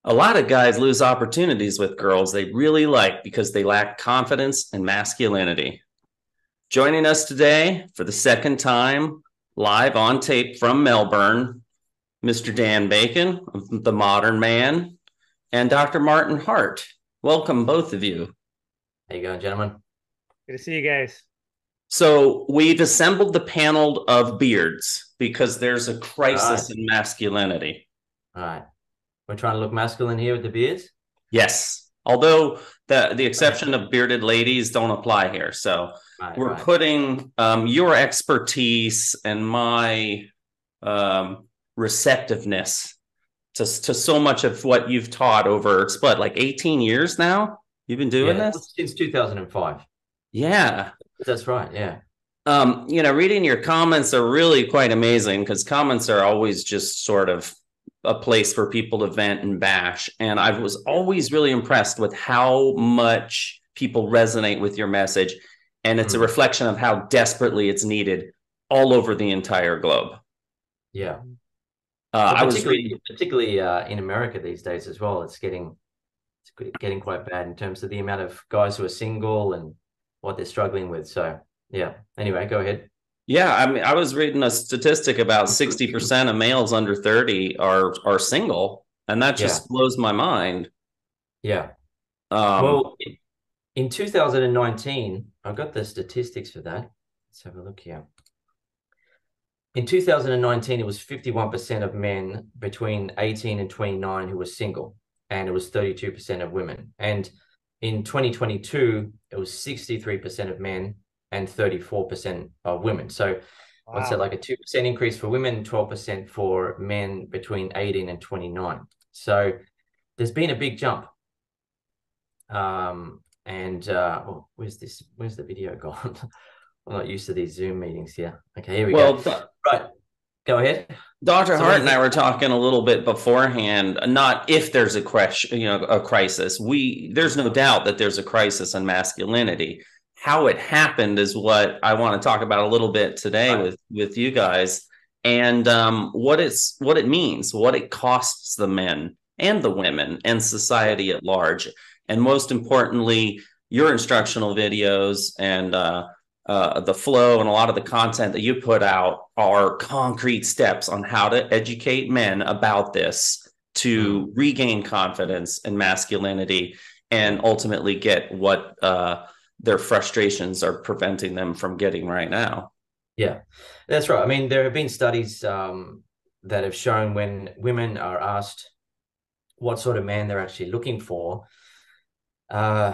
A lot of guys lose opportunities with girls they really like because they lack confidence and masculinity. Joining us today for the second time, live on tape from Melbourne, Mr. Dan Bacon, the modern man, and Dr. Martin Hart. Welcome, both of you. How you going, gentlemen? Good to see you guys. So, we've assembled the panel of beards because there's a All right. crisis in masculinity. All right. We're trying to look masculine here with the beards. Yes. Although the exception of bearded ladies don't apply here. So Right, we're right. putting your expertise and my receptiveness to so much of what you've taught over, it's what, like 18 years now? You've been doing Yeah, this? since 2005. Yeah. That's right. Yeah. Reading your comments are really quite amazing because comments are always just sort of a place for people to vent and bash. And I was Yeah. always really impressed with how much people resonate with your message. And it's a Mm. reflection of how desperately it's needed all over the entire globe. Yeah. Well, I was reading. particularly in America these days as well. It's getting quite bad in terms of the amount of guys who are single and what they're struggling with. So yeah. Anyway, go ahead. Yeah, I mean, I was reading a statistic about 60% of males under 30 are single, and that Yeah. just blows my mind. Yeah. Um, Well, in 2019, I got the statistics for that. Let's have a look here. In 2019, it was 51% of men between 18 and 29 who were single, and it was 32% of women. And in 2022, it was 63% of men and 34% of women. So what's that, Wow. like a 2% increase for women, 12% for men between 18 and 29. So there's been a big jump. Where's this? Where's the video gone? I'm not used to these Zoom meetings here. Okay, here we go. well, Right, go ahead. Dr. So what do Hart you and I think? were talking a little bit beforehand, not if there's a question, a crisis. There's no doubt that there's a crisis in masculinity. How it happened is what I want to talk about a little bit today Right. with you guys, and what it means, what it costs the men and the women and Yeah. society at large, and most importantly, your instructional videos and the flow and a lot of the content that you put out are concrete steps on how to educate men about this Mm, to regain confidence and masculinity and yeah. ultimately get what their frustrations are preventing them from getting right now. Yeah. That's right. I mean, there have been studies that have shown when women are asked what sort of man they're actually looking for, uh,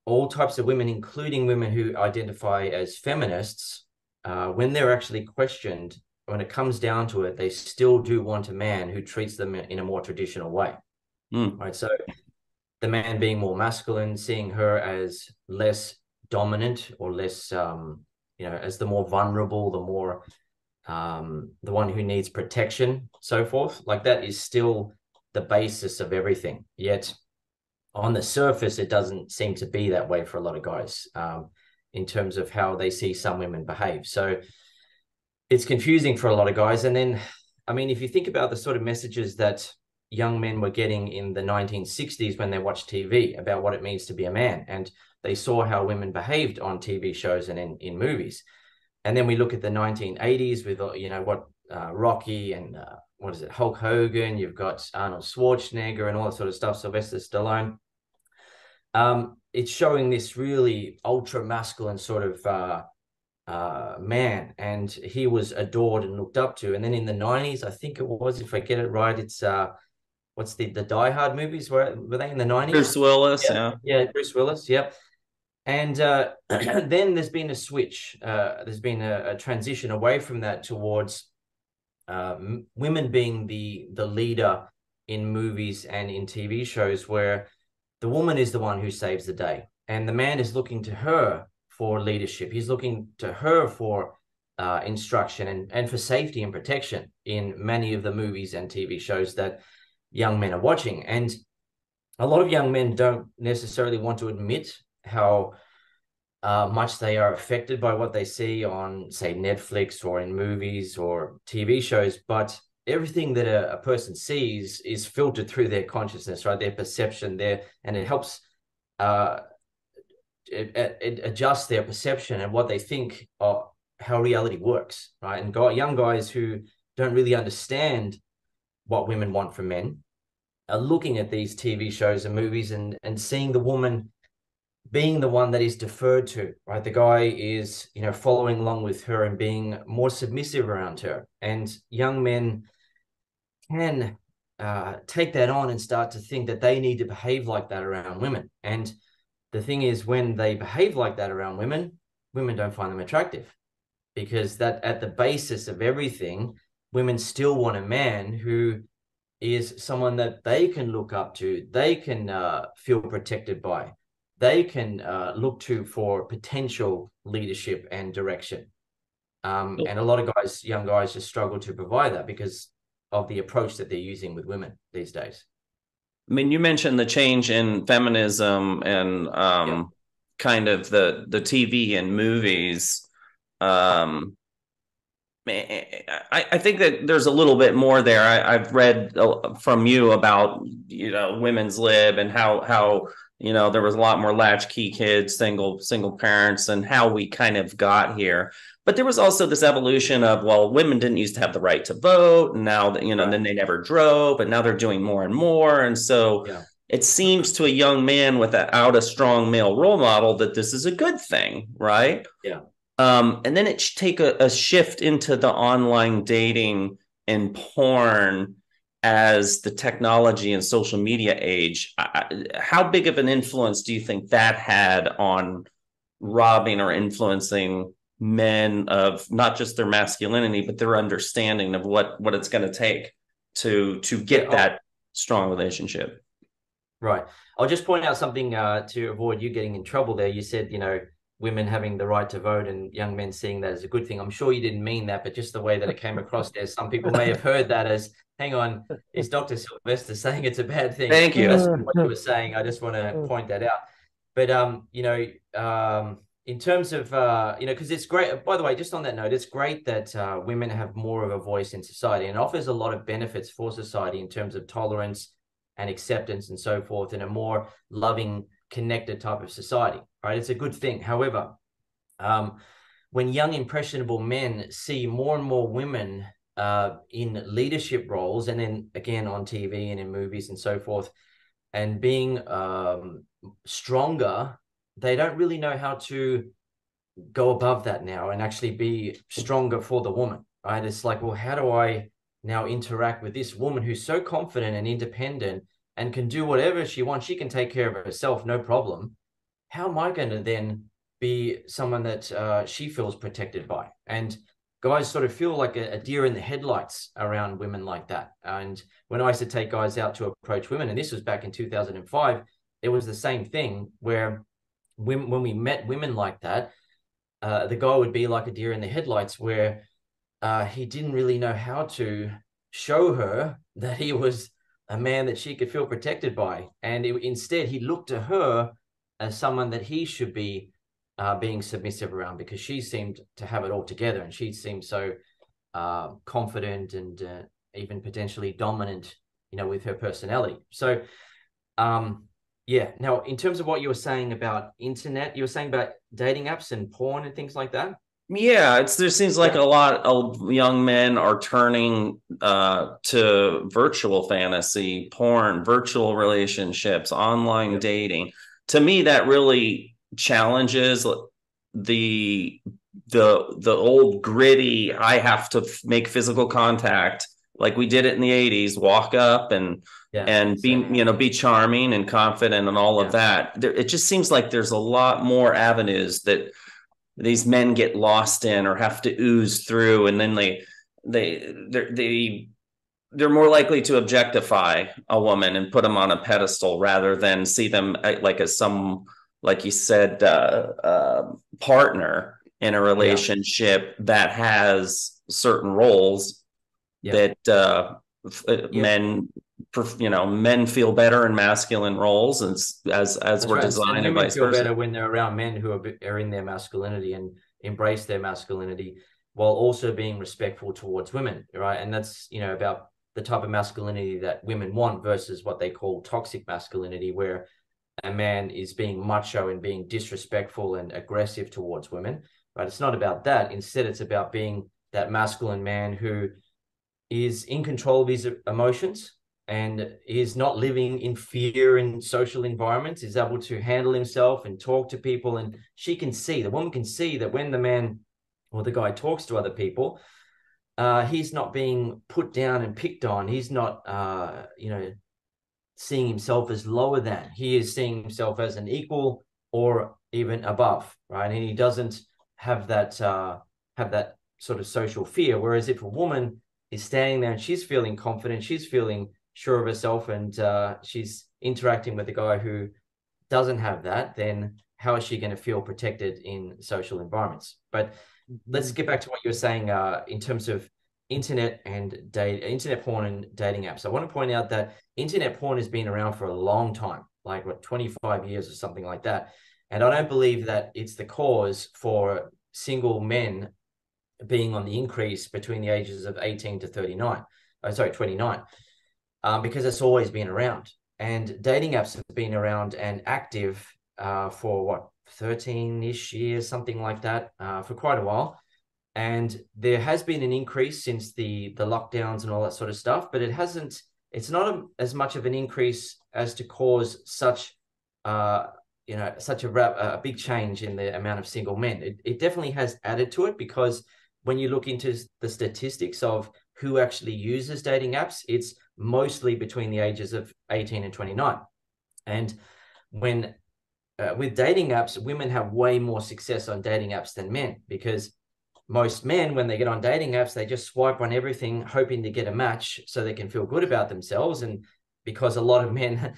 all types of women, including women who identify as feminists, when they're actually questioned, when it comes down to it, they still do want a man who treats them in a more traditional way. Mm. Right. So the man being more masculine, seeing her as less dominant or less, as the more vulnerable, the one who needs protection, so forth. Like that is still the basis of everything. Yet on the surface, it doesn't seem to be that way for a lot of guys, in terms of how they see some women behave. So it's confusing for a lot of guys. And then, I mean, if you think about the sort of messages that young men were getting in the 1960s when they watched TV about what it means to be a man, and they saw how women behaved on TV shows and in movies. And then we look at the 1980s with, what Rocky and what is it, Hulk Hogan, you've got Arnold Schwarzenegger and all that sort of stuff, Sylvester Stallone. It's showing this really ultra masculine sort of man, and he was adored and looked up to. And then in the 90s, I think it was, if I get it right, it's what's the Die Hard movies? Were they in the Bruce 90s? Willis, Yeah, yeah. yeah, Bruce Willis, yep. And then there's been a switch. There's been a transition away from that towards women being the leader in movies and in TV shows, where the woman is the one who saves the day, and the man is looking to her for leadership. He's looking to her for instruction and for safety and protection in many of the movies and TV shows that young men are watching. And a lot of young men don't necessarily want to admit how much they are affected by what they see on, say, Netflix or in movies or TV shows. But everything that a person sees is filtered through their consciousness, right? Their perception there, and it helps it adjusts their perception and what they think of how reality works, right? And young guys who don't really understand what women want from men are looking at these TV shows and movies and seeing the woman being the one that is deferred to, right? The guy is, following along with her and being more submissive around her. And young men can take that on and start to think that they need to behave like that around women. And the thing is, when they behave like that around women, women don't find them attractive, because that at the basis of everything, women still want a man who is someone that they can look up to, they can feel protected by, they can look to for potential leadership and direction. And a lot of guys, young guys, just struggle to provide that because of the approach that they're using with women these days. I mean, you mentioned the change in feminism and kind of the TV and movies. I think that there's a little bit more there. I've read from you about, women's lib and how there was a lot more latchkey kids, single parents, and how we kind of got here. But there was also this evolution of, well, women didn't used to have the right to vote, and now that, Right. then they never drove, but now they're doing more and more. And so it seems to a young man without a strong male role model that this is a good thing, right? Yeah. And then it should take a shift into the online dating and porn as the technology and social media age. How big of an influence do you think that had on robbing or influencing men of not just their masculinity, but their understanding of what it's going to take to get that strong relationship? Right. I'll just point out something to avoid you getting in trouble there. You said, women having the right to vote and young men seeing that as a good thing. I'm sure you didn't mean that, but just the way that it came across there, some people may have heard that as, hang on, is Dr. Sylvester saying it's a bad thing? Thank you. That's what you were saying. I just want to point that out. But, in terms of, because it's great, by the way, just on that note, it's great that women have more of a voice in society and offers a lot of benefits for society in terms of tolerance and acceptance and so forth, in a more loving, connected type of society, right? It's a good thing. However, when young, impressionable men see more and more women in leadership roles, and then again on TV and in movies and so forth, and being stronger, they don't really know how to go above that now and actually be stronger for the woman, right? It's like, well, how do I now interact with this woman who's so confident and independent and can do whatever she wants? She can take care of herself, no problem. How am I going to then be someone that she feels protected by? And guys sort of feel like a deer in the headlights around women like that. And when I used to take guys out to approach women, and this was back in 2005, it was the same thing where when we met women like that, the guy would be like a deer in the headlights, where he didn't really know how to show her that he was a man that she could feel protected by. And instead, he looked to her as someone that he should be being submissive around, because she seemed to have it all together. And she seemed so confident and even potentially dominant, with her personality. So, yeah. Now, in terms of what you were saying about internet, you were saying about dating apps and porn and things like that? Yeah, there seems like a lot of young men are turning to virtual fantasy, porn, virtual relationships, online dating. To me, that really challenges the old gritty, I have to make physical contact like we did it in the 80s, walk up and be charming and confident and all of that. It just seems like there's a lot more avenues that these men get lost in or have to ooze through, and then they're more likely to objectify a woman and put them on a pedestal rather than see them like as some, like you said, partner in a relationship that has certain roles that men feel better in masculine roles, and as we're designed, and women vice feel versa. better when they're around men who are in their masculinity and embrace their masculinity. while also being respectful towards women, right? And that's, you know, about the type of masculinity that women want versus what they call toxic masculinity, where a man is being macho and being disrespectful and aggressive towards women, right? It's not about that. Instead, it's about being that masculine man who is in control of his emotions and is not living in fear in social environments, is able to handle himself and talk to people. And she can see, the woman can see that when the man or the guy talks to other people, he's not being put down and picked on. He's not, you know, seeing himself as lower than. He is seeing himself as an equal or even above, right? And he doesn't have that sort of social fear. Whereas if a woman is standing there and she's feeling confident, she's feeling sure of herself, and she's interacting with a guy who doesn't have that, then how is she going to feel protected in social environments? But let's get back to what you were saying in terms of internet porn and dating apps. I want to point out that internet porn has been around for a long time, like what, 25 years or something like that. And I don't believe that it's the cause for single men being on the increase between the ages of 18 to 39. Sorry, 29. Because it's always been around. And dating apps have been around and active for what, 13-ish years, something like that, for quite a while. And there has been an increase since the lockdowns and all that sort of stuff, but it's not as much of an increase as to cause such such a big change in the amount of single men. It definitely has added to it, because when you look into the statistics of who actually uses dating apps, it's mostly between the ages of 18 and 29. And when with dating apps, women have way more success on dating apps than men, because most men, when they get on dating apps, they just swipe on everything, hoping to get a match so they can feel good about themselves. And because a lot of men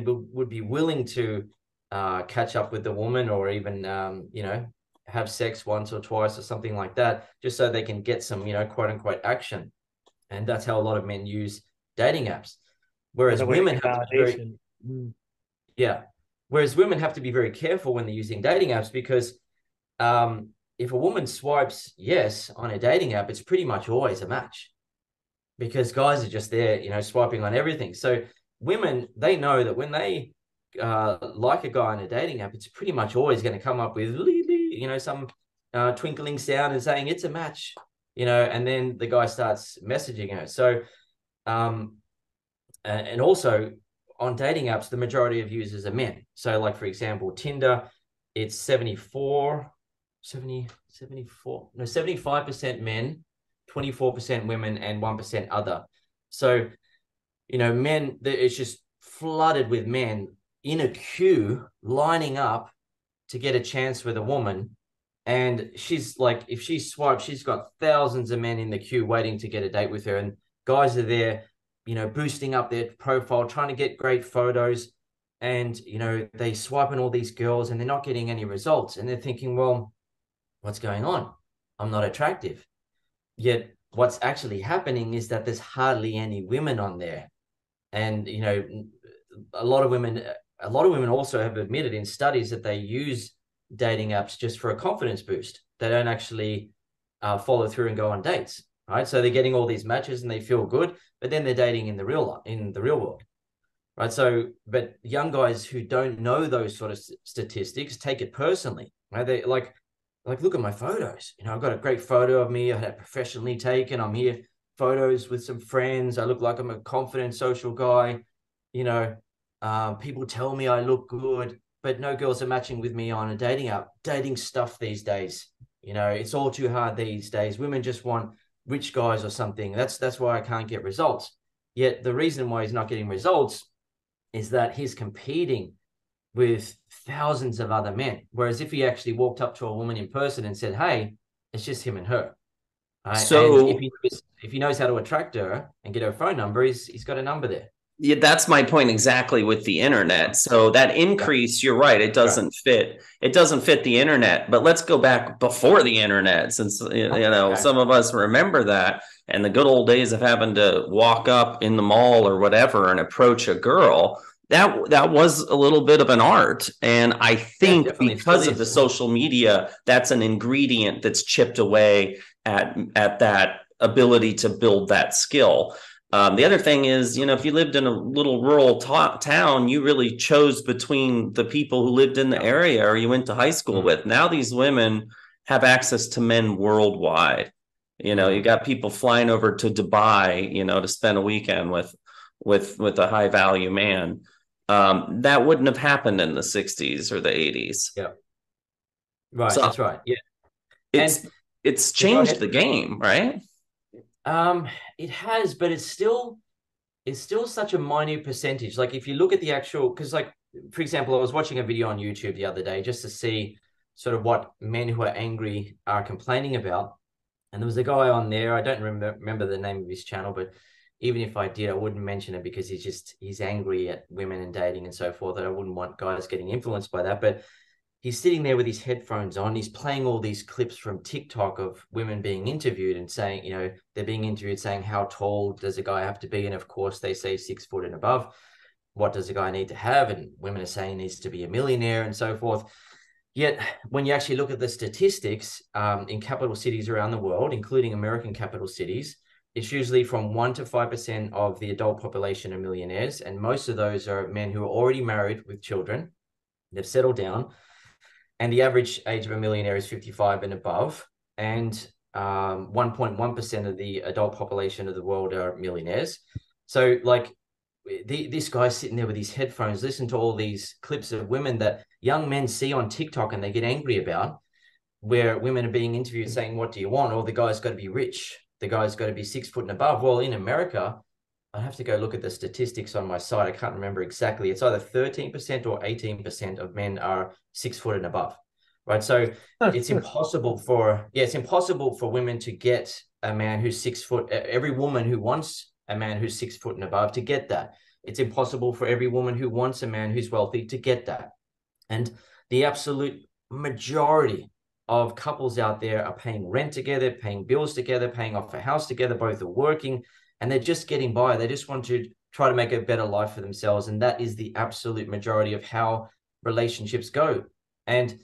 would be willing to catch up with the woman, or even have sex once or twice or something like that, just so they can get some, quote unquote action. And that's how a lot of men use dating apps. Whereas women have Whereas women have to be very careful when they're using dating apps, because if a woman swipes yes on a dating app, it's pretty much always a match, because guys are just there, swiping on everything. So women, they know that when they like a guy on a dating app, it's pretty much always going to come up with some twinkling sound and saying it's a match, and then the guy starts messaging her. So and also on dating apps, the majority of users are men. So like, for example, Tinder, it's 75% men, 24% women, and 1% other. So, men, it's just flooded with men in a queue lining up to get a chance with a woman. And she's like, if she swipes, she's got thousands of men in the queue waiting to get a date with her. And guys are there, boosting up their profile, trying to get great photos. And, they swipe on all these girls and they're not getting any results. And they're thinking, well, what's going on? I'm not attractive. Yet what's actually happening is that there's hardly any women on there. And, a lot of women also have admitted in studies that they use dating apps just for a confidence boost. They don't actually follow through and go on dates, right? So they're getting all these matches and they feel good, but then they're dating in the real world, right? So, but young guys who don't know those sort of statistics take it personally, right? They like, look at my photos. I've got a great photo of me. I had it professionally taken. I'm here, photos with some friends. I look like I'm a confident social guy. People tell me I look good, but no girls are matching with me on a dating app. Dating stuff these days, it's all too hard these days. Women just want rich guys or something. That's why I can't get results. Yet the reason why he's not getting results is that he's competing with thousands of other men. Whereas if he actually walked up to a woman in person and said, hey, it's just him and her. Right? So and if he knows how to attract her and get her phone number, he's got a number there. Yeah, that's my point exactly with the internet. So that increase, you're right, it doesn't fit. It doesn't fit the internet. But let's go back before the internet, since some of us remember that, and the good old days of having to walk up in the mall or whatever and approach a girl. That was a little bit of an art. And I think because of the social media, that's an ingredient that's chipped away at that ability to build that skill. The other thing is, if you lived in a little rural town, you really chose between the people who lived in the area or you went to high school with. Now these women have access to men worldwide. You got people flying over to Dubai, to spend a weekend with a high value man. That wouldn't have happened in the 60s or the 80s. Yeah. Right. So that's right. Yeah. It's changed the game, right? It has, but it's still such a minute percentage. Like if you look at the actual, because like, for example, I was watching a video on YouTube the other day just to see sort of what men who are angry are complaining about. And there was a guy on there, I don't remember the name of his channel, but even if I did, I wouldn't mention it because he's angry at women and dating and so forth. And I wouldn't want guys getting influenced by that. But he's sitting there with his headphones on. He's playing all these clips from TikTok of women being interviewed and saying, they're being interviewed saying, how tall does a guy have to be? And of course, they say 6 foot and above. What does a guy need to have? And women are saying he needs to be a millionaire and so forth. Yet, when you actually look at the statistics in capital cities around the world, including American capital cities, it's usually from 1% to 5% of the adult population are millionaires. And most of those are men who are already married with children. They've settled down. And the average age of a millionaire is 55 and above. And 1.1% of the adult population of the world are millionaires. So like this guy's sitting there with his headphones, listen to all these clips of women that young men see on TikTok and they get angry about, where women are being interviewed saying, what do you want? Or the guy's got to be rich. The guy's got to be 6 foot and above. Well, in America, I have to go look at the statistics on my site. I can't remember exactly. It's either 13% or 18% of men are 6 foot and above, right? So it's impossible for women to get a man who's 6 foot. Every woman who wants a man who's 6 foot and above to get that. It's impossible for every woman who wants a man who's wealthy to get that. And the absolute majority of couples out there are paying rent together, paying bills together, paying off a house together, both are working, and they're just getting by. They just want to try to make a better life for themselves. And that is the absolute majority of how relationships go. And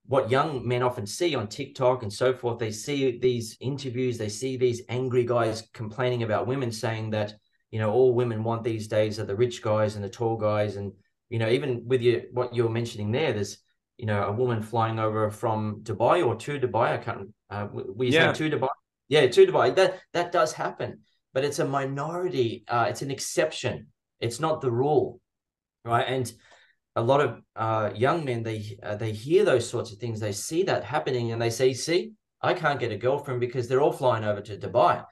what young men often see on TikTok and so forth, they see these interviews, they see these angry guys complaining about women, saying that, all women want these days are the rich guys and the tall guys. And, even with what you're mentioning there, there's, a woman flying over from Dubai or to Dubai. I can't, were you saying to Dubai? Yeah, to Dubai. That does happen. But it's a minority. It's an exception. It's not the rule, right? And a lot of young men, they hear those sorts of things. They see that happening and they say, see, I can't get a girlfriend because they're all flying over to Dubai.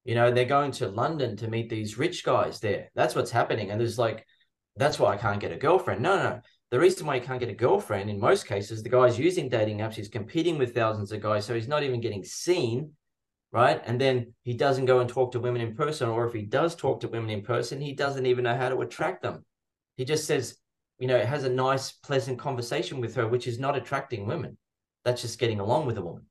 They're going to London to meet these rich guys there. That's what's happening. And there's like, that's why I can't get a girlfriend. No. The reason why you can't get a girlfriend, in most cases, the guy's using dating apps. He's competing with thousands of guys. So he's not even getting seen. Right. And then he doesn't go and talk to women in person, or if he does talk to women in person, he doesn't even know how to attract them. He just says, has a nice, pleasant conversation with her, which is not attracting women. That's just getting along with a woman.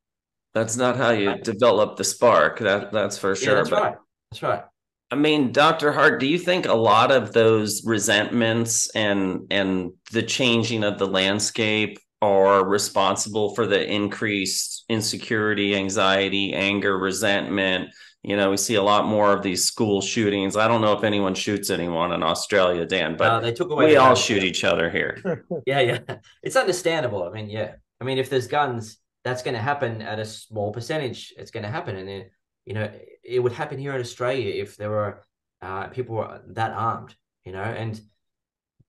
That's not how you develop the spark. That's for sure. Yeah, that's right. That's right. I mean, Dr. Hart, do you think a lot of those resentments and the changing of the landscape are responsible for the increased insecurity, anxiety, anger, resentment? We see a lot more of these school shootings. I don't know if anyone shoots anyone in Australia, Dan, but they took away we all shoot each other here. Yeah. It's understandable. I mean, yeah. I mean, if there's guns, that's going to happen at a small percentage. It's going to happen. And, it would happen here in Australia if there were people were that armed, and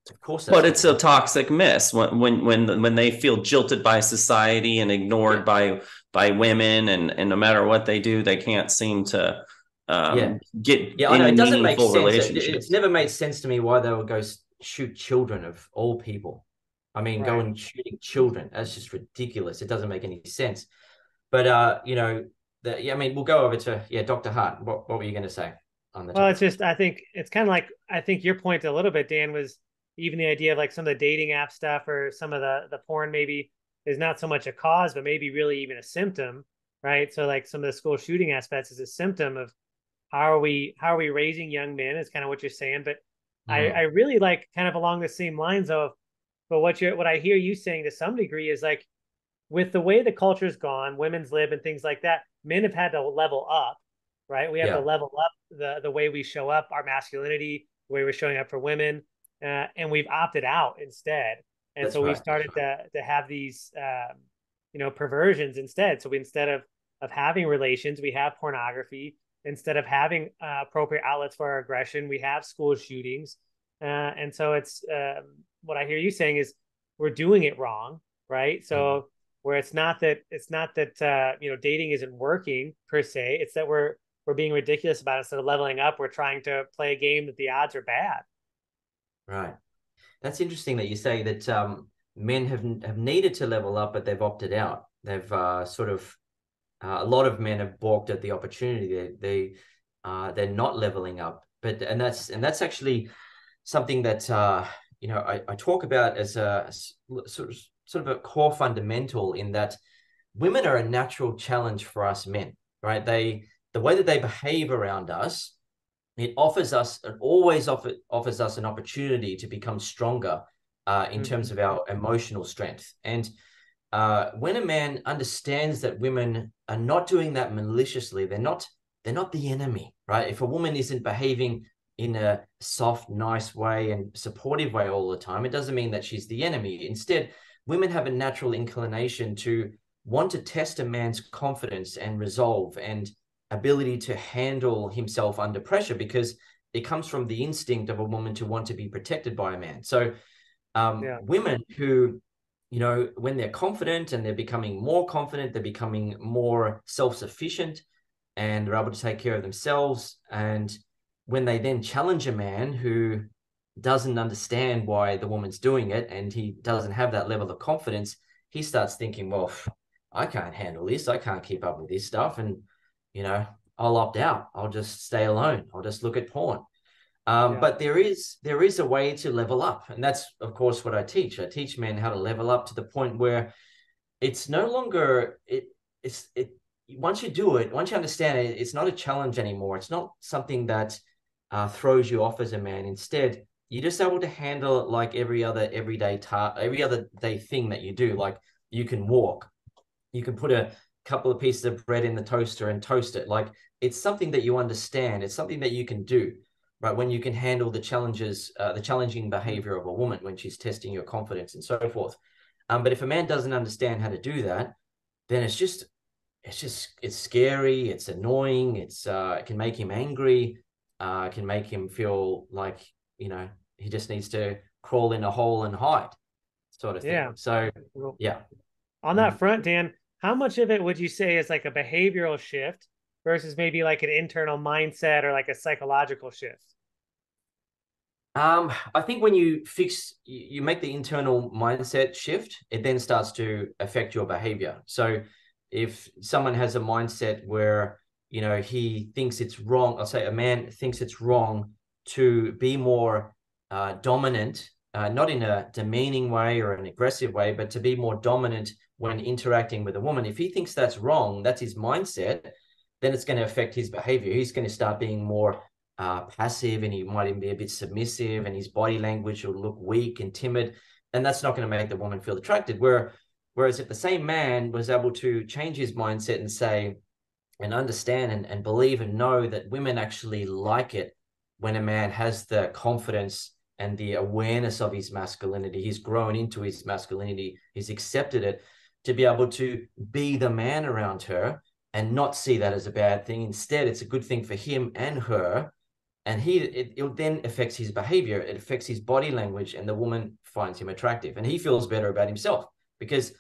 of course, but it's a toxic mess when they feel jilted by society and ignored by women, and no matter what they do, they can't seem to get I know it doesn't make meaningful sense. relationships. It's never made sense to me why they would go shoot children of all people. I mean, go and shooting children. That's just ridiculous. It doesn't make any sense. But I mean, we'll go over to Dr. Hart. What were you going to say on the topic? Well, it's just I think it's kind of like I think your point a little bit, Dan, was even the idea of like some of the dating app stuff or some of the porn maybe is not so much a cause, but maybe really even a symptom, right? So like some of the school shooting aspects is a symptom of how are we raising young men is kind of what you're saying. But I really like kind of along the same lines of, but what I hear you saying to some degree is like with the way the culture's gone, women's lib and things like that, men have had to level up, right? We have to Yeah, level up the way we show up, our masculinity, the way we're showing up for women, and we've opted out instead. And that's so we've right. started to have these perversions instead. So we, instead of having relations, we have pornography. Instead of having appropriate outlets for our aggression, we have school shootings. And so it's what I hear you saying is we're doing it wrong, right? Mm. So where it's not that dating isn't working per se, it's that we're being ridiculous about it. Instead of leveling up, we're trying to play a game that the odds are bad. Right. That's interesting that you say that men have needed to level up, but they've opted out. They've a lot of men have balked at the opportunity. They're not leveling up, and that's actually something that I talk about as a sort of a core fundamental, in that women are a natural challenge for us men, right? The way that they behave around us, it always offers us an opportunity to become stronger in terms of our emotional strength. And when a man understands that women are not doing that maliciously, they're not the enemy, right? If a woman isn't behaving in a soft, nice way and supportive way all the time, it doesn't mean that she's the enemy. Instead, women have a natural inclination to want to test a man's confidence and resolve and ability to handle himself under pressure, because it comes from the instinct of a woman to want to be protected by a man. So women who, when they're confident and they're becoming more confident, they're becoming more self-sufficient and they're able to take care of themselves. And when they then challenge a man who doesn't understand why the woman's doing it and he doesn't have that level of confidence, he starts thinking, well, I can't handle this. I can't keep up with this stuff. And, I'll opt out. I'll just stay alone. I'll just look at porn. But there is a way to level up. And that's, of course, what I teach. I teach men how to level up to the point where it's no longer, once you do it, once you understand it, it's not a challenge anymore. It's not something that throws you off as a man. Instead, you're just able to handle it like every other day thing that you do. Like, you can walk, you can put a couple of pieces of bread in the toaster and toast it. Like, it's something that you understand. It's something that you can do, right? When you can handle the challenges, the challenging behavior of a woman when she's testing your confidence and so forth. But if a man doesn't understand how to do that, then it's scary. It's annoying. It can make him angry. It can make him feel like, he just needs to crawl in a hole and hide, sort of thing. Yeah. So, yeah. On that front, Dan, how much of it would you say is like a behavioral shift versus maybe like an internal mindset or like a psychological shift? I think when you make the internal mindset shift, it then starts to affect your behavior. So if someone has a mindset where, he thinks it's wrong, I'll say a man thinks it's wrong to be more dominant, not in a demeaning way or an aggressive way, but to be more dominant when interacting with a woman. If he thinks that's wrong, that's his mindset, then it's going to affect his behavior. He's going to start being more passive, and he might even be a bit submissive, and his body language will look weak and timid, and that's not going to make the woman feel attracted. Whereas if the same man was able to change his mindset and say, and understand and believe and know that women actually like it when a man has the confidence and the awareness of his masculinity, he's grown into his masculinity, he's accepted it, to be able to be the man around her and not see that as a bad thing. Instead, it's a good thing for him and her. And it then affects his behavior. It affects his body language, and the woman finds him attractive, and he feels better about himself because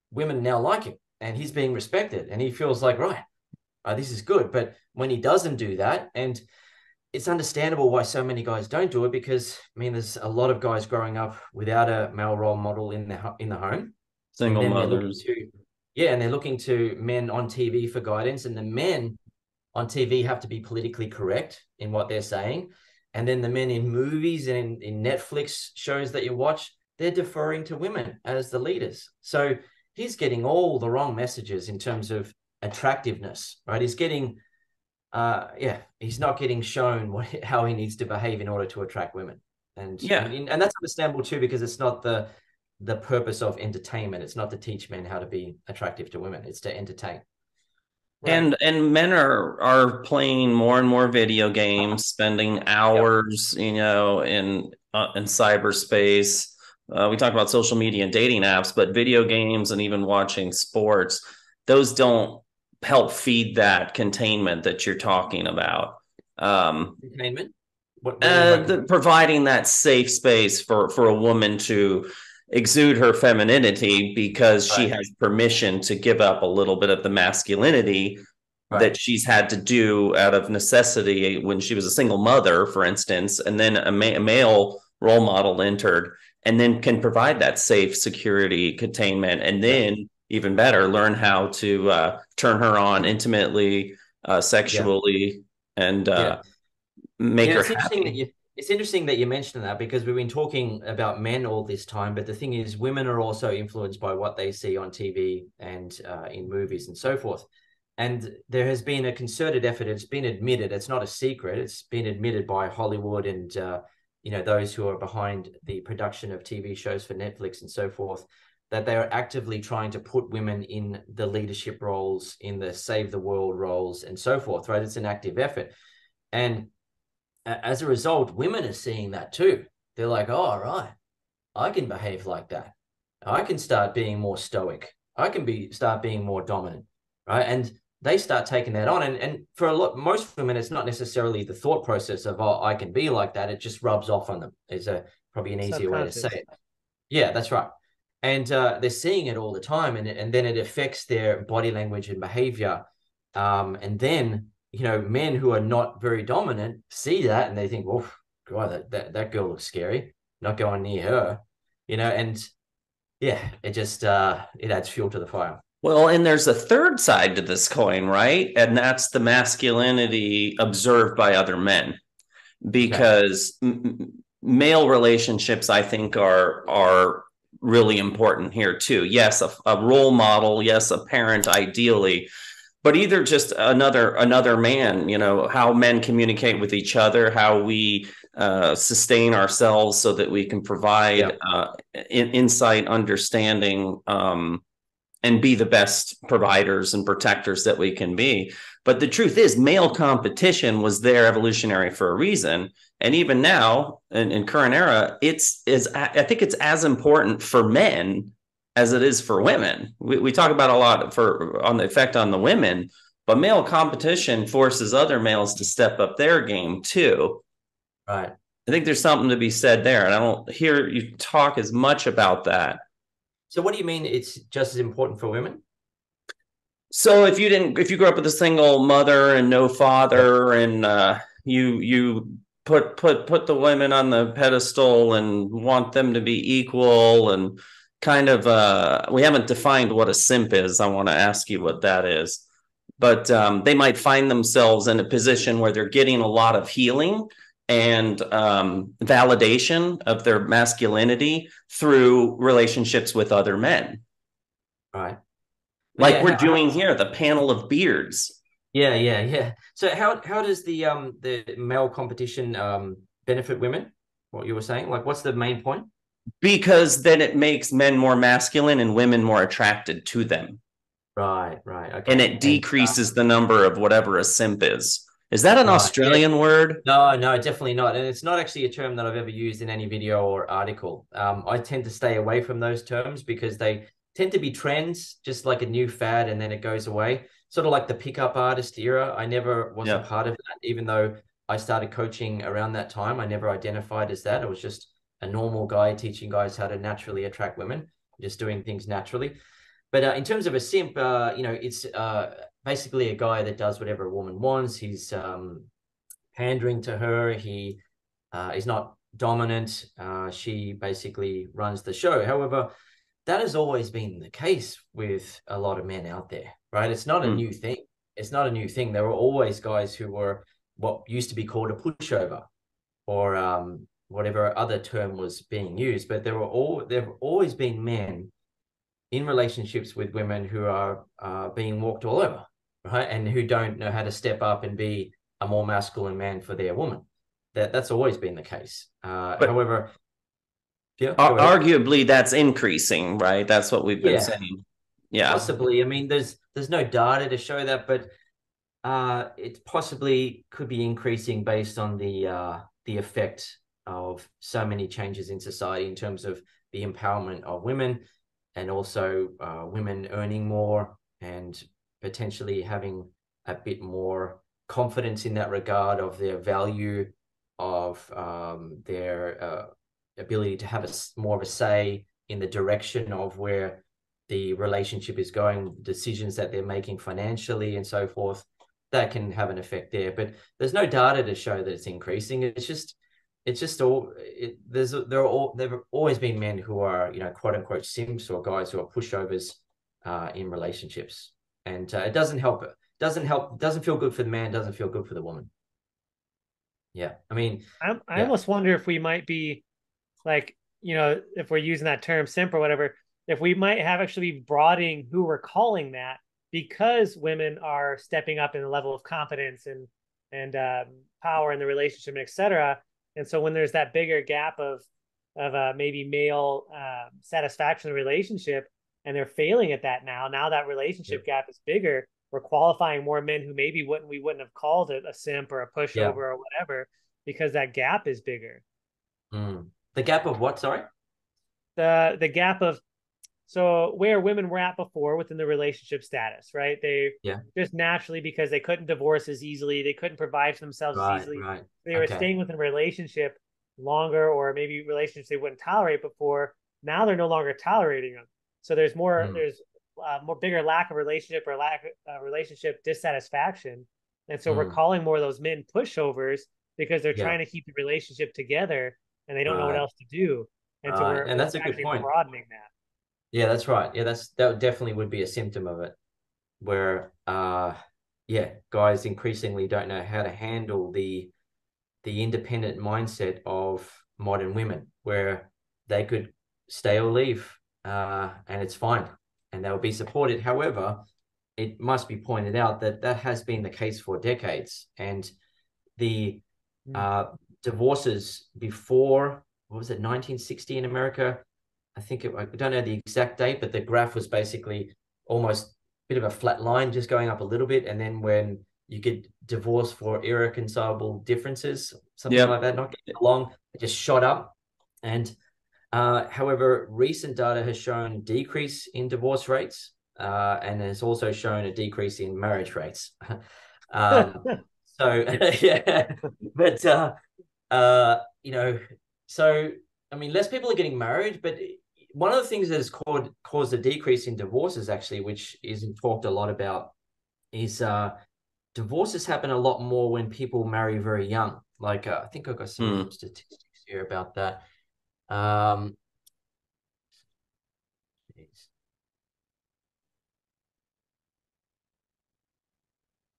women now like him and he's being respected, and he feels like, right, this is good. But when he doesn't do that, and it's understandable why so many guys don't do it, because there's a lot of guys growing up without a male role model in the home, single mothers. They're looking to men on TV for guidance, and the men on TV have to be politically correct in what they're saying. And then the men in movies and in Netflix shows that you watch, they're deferring to women as the leaders. So he's getting all the wrong messages in terms of attractiveness, right? He's getting, he's not getting shown how he needs to behave in order to attract women. And that's understandable too, because it's not the purpose of entertainment. It's not to teach men how to be attractive to women. It's to entertain. And men are playing more and more video games, spending hours, in cyberspace. We talk about social media and dating apps, but video games and even watching sports, those don't help feed that containment that you're talking about. Containment? What do you mean by Providing that safe space for a woman to exude her femininity because she has permission to give up a little bit of the masculinity that she's had to do out of necessity when she was a single mother, for instance, and then a male role model entered and then can provide that safe security containment, and then even better, learn how to turn her on intimately, sexually, and make her happy. It's interesting that you mentioned that, because we've been talking about men all this time, but the thing is, women are also influenced by what they see on TV and in movies and so forth. And there has been a concerted effort. It's been admitted. It's not a secret. It's been admitted by Hollywood and those who are behind the production of TV shows for Netflix and so forth, that they are actively trying to put women in the leadership roles, in the save the world roles and so forth. Right? It's an active effort, and as a result, women are seeing that too. They're like, oh, all right, I can behave like that. I can start being more stoic. I can start being more dominant, right? And they start taking that on. And for most women, it's not necessarily the thought process of, oh, I can be like that. It just rubs off on them. Is probably an easier way to say it. Yeah, that's right. And they're seeing it all the time. And then it affects their body language and behavior. And then men who are not very dominant see that and they think, well, God, that girl looks scary. Not going near her, and it just it adds fuel to the fire. Well, and there's a third side to this coin, right? And that's the masculinity observed by other men, because male relationships, I think, are really important here too. Yes, a role model, yes, a parent ideally, but either just another man, how men communicate with each other, how we sustain ourselves so that we can provide insight, understanding, and be the best providers and protectors that we can be. But the truth is, male competition was there evolutionary for a reason. And even now, in current era, I think it's as important for men as it is for women. We talk about a lot on the effect on the women, but male competition forces other males to step up their game too. Right. I think there's something to be said there, and I don't hear you talk as much about that. So what do you mean it's just as important for women? So if you grew up with a single mother and no father, and you put the women on the pedestal and want them to be equal, and kind of we haven't defined what a simp is. I want to ask you what that is. But they might find themselves in a position where they're getting a lot of healing and validation of their masculinity through relationships with other men. Right. Like we're doing here, the panel of beards. Yeah. So how does the male competition benefit women? What you were saying? Like, what's the main point? Because then it makes men more masculine and women more attracted to them. Right. Okay. And it decreases the number of whatever a simp is. Is that an Australian word? No, definitely not. And it's not actually a term that I've ever used in any video or article. I tend to stay away from those terms because they tend to be trends, just like a new fad, and then it goes away. Sort of like the pickup artist era. I never was a part of that, even though I started coaching around that time. I never identified as that. I was just a normal guy teaching guys how to naturally attract women, just doing things naturally. But in terms of a simp, it's basically a guy that does whatever a woman wants. He's pandering to her. He is not dominant. She basically runs the show. However, that has always been the case with a lot of men out there, right? It's not a new thing. It's not a new thing. There were always guys who were what used to be called a pushover, or whatever other term was being used. But there have always been men in relationships with women who are being walked all over, right? And who don't know how to step up and be a more masculine man for their woman. That's always been the case. However, arguably that's increasing, right? That's what we've been saying. Yeah, possibly. I mean, there's there's no data to show that, but it possibly could be increasing based on the effect of so many changes in society in terms of the empowerment of women, and also women earning more and potentially having a bit more confidence in that regard of their value, of their ability to have more of a say in the direction of where the relationship is going, decisions that they're making financially and so forth. That can have an effect there, but there's no data to show that it's increasing. There have always been men who are, quote unquote simps, or guys who are pushovers in relationships, and it doesn't help. Doesn't feel good for the man. Doesn't feel good for the woman. Yeah, I mean, I almost wonder if we might be like, if we're using that term simp or whatever, if we might have actually be broadening who we're calling that, because women are stepping up in the level of confidence and power in the relationship, and et cetera. And so when there's that bigger gap of maybe male satisfaction in the relationship, and they're failing at that now that relationship gap is bigger, we're qualifying more men who maybe we wouldn't have called it a simp or a pushover or whatever, because that gap is bigger. The gap of what? Sorry? The gap of, so where women were at before within the relationship status, right? They just naturally, because they couldn't divorce as easily, they couldn't provide for themselves as easily. Right. They were staying within a relationship longer, or maybe relationships they wouldn't tolerate before. Now they're no longer tolerating them. So there's more bigger lack of relationship, or lack of relationship dissatisfaction. And so we're calling more of those men pushovers, because they're trying to keep the relationship together and they don't know what else to do. And so we're that's a good point. Broadening that. Yeah, that's right. Yeah, that definitely would be a symptom of it, where guys increasingly don't know how to handle the independent mindset of modern women, where they could stay or leave, and it's fine, and they'll be supported. However, it must be pointed out that has been the case for decades, and the divorces before, what was it, 1960 in America? I don't know the exact date, but the graph was basically almost a bit of a flat line, just going up a little bit. And then when you get divorced for irreconcilable differences, something like that, not getting along, it just shot up. And however, recent data has shown decrease in divorce rates, and has also shown a decrease in marriage rates. So yeah, but so I mean, less people are getting married, but one of the things that has caused a decrease in divorces, actually, which isn't talked a lot about, is divorces happen a lot more when people marry very young. Like I think I've got some statistics here about that.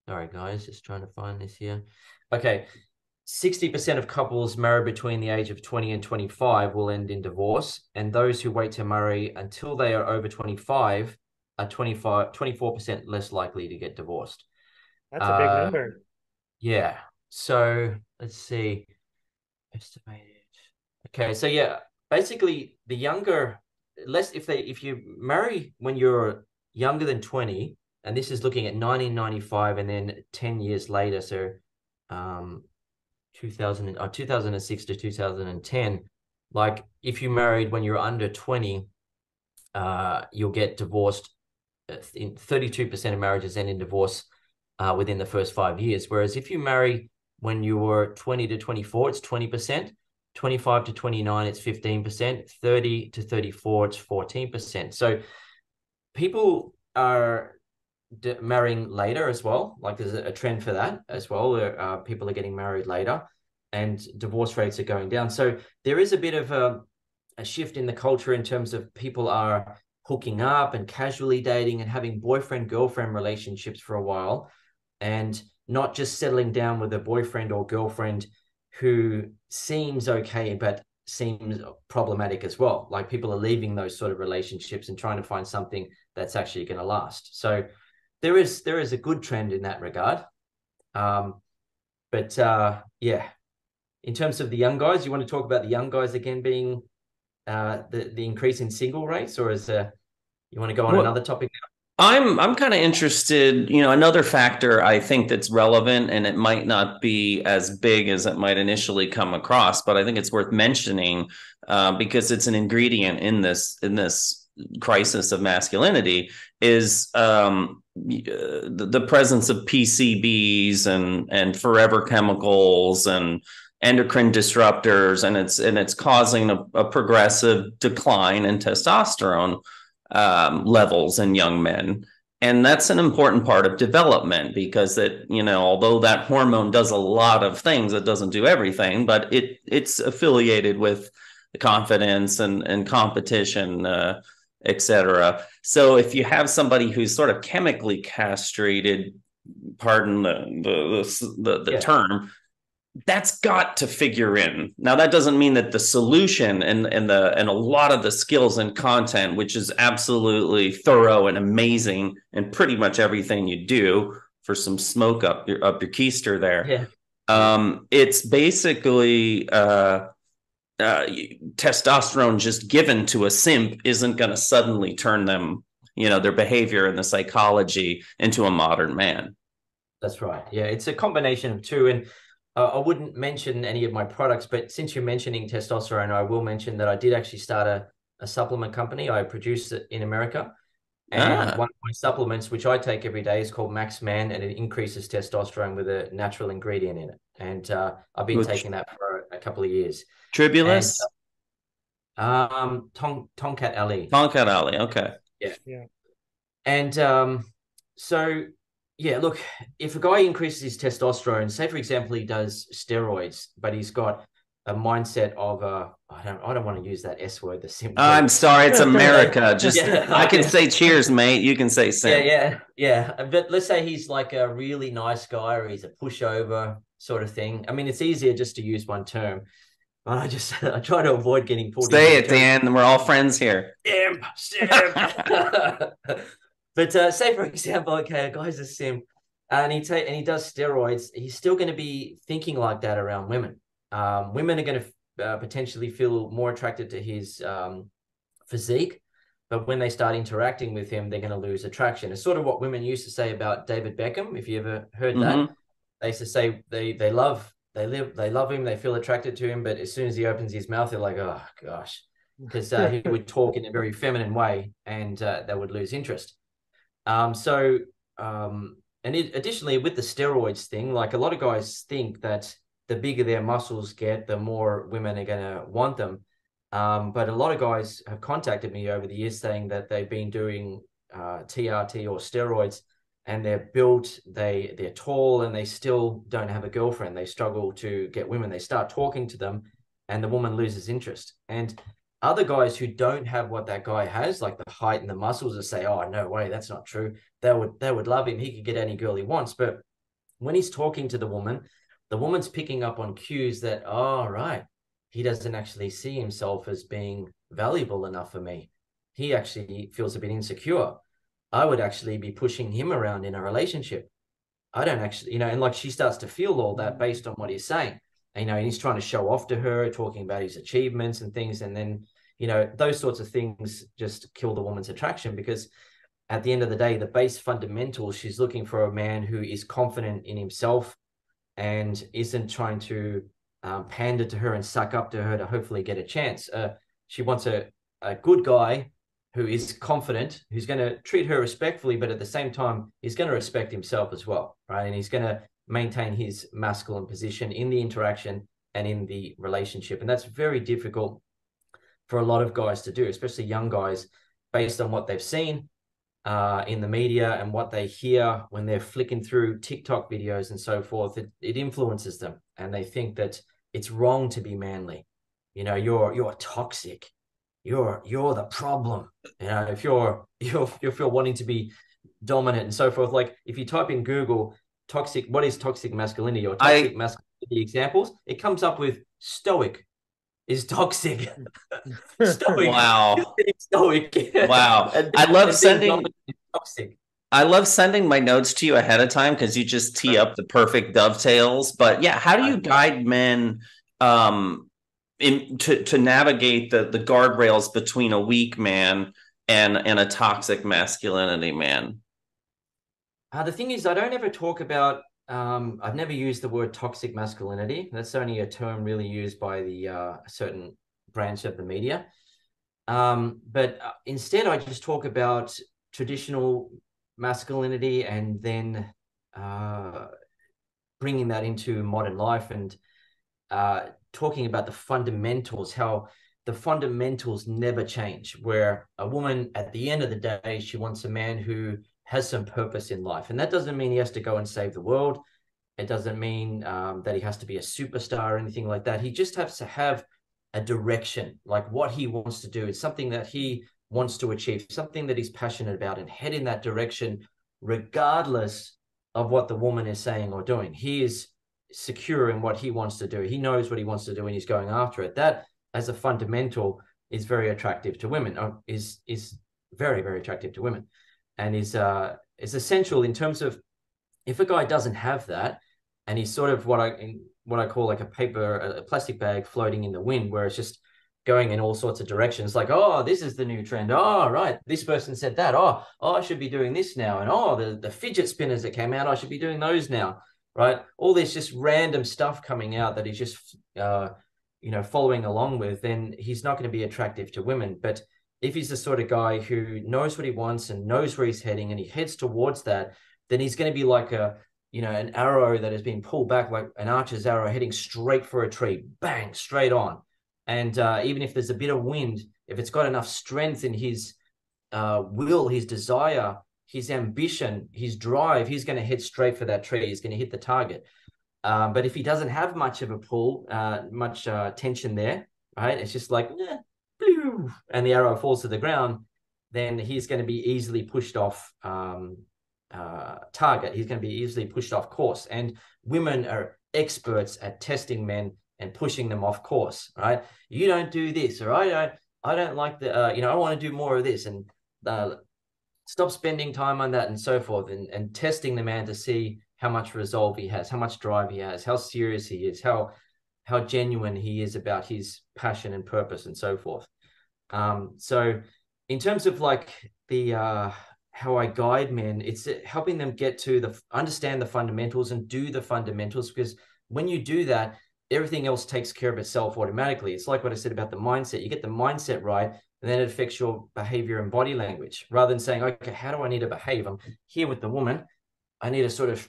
Sorry, guys, just trying to find this here. Okay. 60% of couples married between the age of 20 and 25 will end in divorce, and those who wait to marry until they are over 25 are 24% less likely to get divorced. That's a big number. Yeah. So let's see. Estimated. Okay. So yeah, basically the younger, if you marry when you're younger than 20, and this is looking at 1995 and then 10 years later, so 2006 to 2010, like if you married when you're under 20, you'll get divorced. In 32% of marriages end in divorce within the first 5 years. Whereas if you marry when you were 20 to 24, it's 20%, 25 to 29, it's 15%, 30 to 34, it's 14%. So people are marrying later as well. Like there's a trend for that as well, where people are getting married later and divorce rates are going down. So there is a bit of a shift in the culture in terms of people are hooking up and casually dating and having boyfriend-girlfriend relationships for a while, and not just settling down with a boyfriend or girlfriend who seems okay but seems problematic as well. Like people are leaving those sort of relationships and trying to find something that's actually going to last. So there is a good trend in that regard. But yeah, in terms of the young guys, you want to talk about the young guys again being the increase in single rates, or you want to go on another topic now? I'm kind of interested, another factor I think that's relevant, and it might not be as big as it might initially come across, but I think it's worth mentioning because it's an ingredient in this crisis of masculinity, is the presence of PCBs and forever chemicals and endocrine disruptors, and it's causing a progressive decline in testosterone levels in young men. And that's an important part of development, because although that hormone does a lot of things, it doesn't do everything, but it's affiliated with confidence and competition, etc. So if you have somebody who's sort of chemically castrated, pardon the term, that's got to figure in. Now, that doesn't mean that the solution and a lot of the skills and content, which is absolutely thorough and amazing, and pretty much everything you do for some smoke up your keister there. Yeah. It's basically testosterone just given to a simp isn't going to suddenly turn them, their behavior and the psychology into a modern man. That's right. Yeah, it's a combination of two. And I wouldn't mention any of my products, but since you're mentioning testosterone, I will mention that I did actually start a supplement company. I produce it in America. And one of my supplements, which I take every day, is called Max Man, and it increases testosterone with a natural ingredient in it. And I've been taking that for a couple of years. Tribulus? Tonkat Ali. Tonkat Ali, okay. Yeah. And so... yeah, look, if a guy increases his testosterone, say, for example, he does steroids, but he's got a mindset of, I don't want to use that S word, the simp. I'm sorry, it's America. Just, I can say cheers, mate. You can say simp. Yeah. But let's say he's like a really nice guy, or he's a pushover sort of thing. I mean, it's easier just to use one term. But I try to avoid getting pulled. Say it, Dan. We're all friends here. Simp. But say, for example, okay, a guy's a simp, and he does steroids. He's still going to be thinking like that around women. Women are going to potentially feel more attracted to his physique, but when they start interacting with him, they're going to lose attraction. It's sort of what women used to say about David Beckham. If you ever heard that, they used to say they love him, they feel attracted to him, but as soon as he opens his mouth, they're like, oh gosh, because he would talk in a very feminine way, and they would lose interest. Additionally, with the steroids thing, like, a lot of guys think that the bigger their muscles get, the more women are going to want them. But a lot of guys have contacted me over the years saying that they've been doing TRT or steroids, and they're built, they're tall, and they still don't have a girlfriend. They struggle to get women. They start talking to them, and the woman loses interest. And other guys who don't have what that guy has, like the height and the muscles, will say, oh, no way, that's not true. They would love him. He could get any girl he wants. But when he's talking to the woman's picking up on cues that, oh, right, he doesn't actually see himself as being valuable enough for me. He actually feels a bit insecure. I would actually be pushing him around in a relationship. I don't actually, and like, she starts to feel all that based on what he's saying. And he's trying to show off to her, talking about his achievements and things. And then, those sorts of things just kill the woman's attraction, because at the end of the day, the base fundamentals, she's looking for a man who is confident in himself and isn't trying to pander to her and suck up to her to hopefully get a chance. She wants a good guy who is confident, who's going to treat her respectfully, but at the same time, he's going to respect himself as well, right? And he's going to maintain his masculine position in the interaction and in the relationship. And that's very difficult for a lot of guys to do, especially young guys, based on what they've seen in the media and what they hear when they're flicking through TikTok videos and so forth. It influences them, and they think that it's wrong to be manly. You're toxic. You're the problem. If you're wanting to be dominant and so forth. Like, if you type in Google what is toxic masculinity or toxic masculinity examples, it comes up with stoic is toxic. Stoic. Wow. Stoic. Wow. I love sending my notes to you ahead of time, because you just tee up the perfect dovetails. But yeah, how do you guide men to navigate the guardrails between a weak man and a toxic masculinity man? The thing is, I don't ever talk about, I've never used the word toxic masculinity. That's only a term really used by the certain branch of the media. But instead, I just talk about traditional masculinity and then bringing that into modern life and talking about the fundamentals, how the fundamentals never change, where a woman at the end of the day, she wants a man who has some purpose in life. And that doesn't mean he has to go and save the world. It doesn't mean that he has to be a superstar or anything like that. He just has to have a direction, like what he wants to do. It's something that he wants to achieve, something that he's passionate about, and head in that direction, regardless of what the woman is saying or doing. He is secure in what he wants to do. He knows what he wants to do and he's going after it. That, as a fundamental, is very attractive to women, is very, very attractive to women, and is essential in terms of, if a guy doesn't have that and he's sort of what I call like a plastic bag floating in the wind, where it's just going in all sorts of directions, like, oh, this is the new trend. Oh, right, this person said that. Oh, I should be doing this now. And oh, the fidget spinners that came out, I should be doing those now, right? All this just random stuff coming out that he's just following along with, then he's not going to be attractive to women. But if he's the sort of guy who knows what he wants and knows where he's heading and he heads towards that, then he's going to be like an arrow that has been pulled back, like an archer's arrow heading straight for a tree, bang, straight on. And even if there's a bit of wind, if it's got enough strength in his will, his desire, his ambition, his drive, he's going to head straight for that tree. He's going to hit the target. But if he doesn't have much of a pull, much tension there, right? It's just like, and the arrow falls to the ground, then he's going to be easily pushed off target. He's going to be easily pushed off course. And women are experts at testing men and pushing them off course, right? You don't do this, or I don't like the, I want to do more of this, and stop spending time on that, and so forth, and testing the man to see how much resolve he has, how much drive he has, how serious he is, how genuine he is about his passion and purpose, and so forth. So in terms of like the how I guide men, it's helping them get to understand the fundamentals and do the fundamentals, because when you do that, everything else takes care of itself automatically. It's like what I said about the mindset. You get the mindset right, and then it affects your behavior and body language, rather than saying, okay, how do I need to behave? I'm here with the woman, I need to sort of,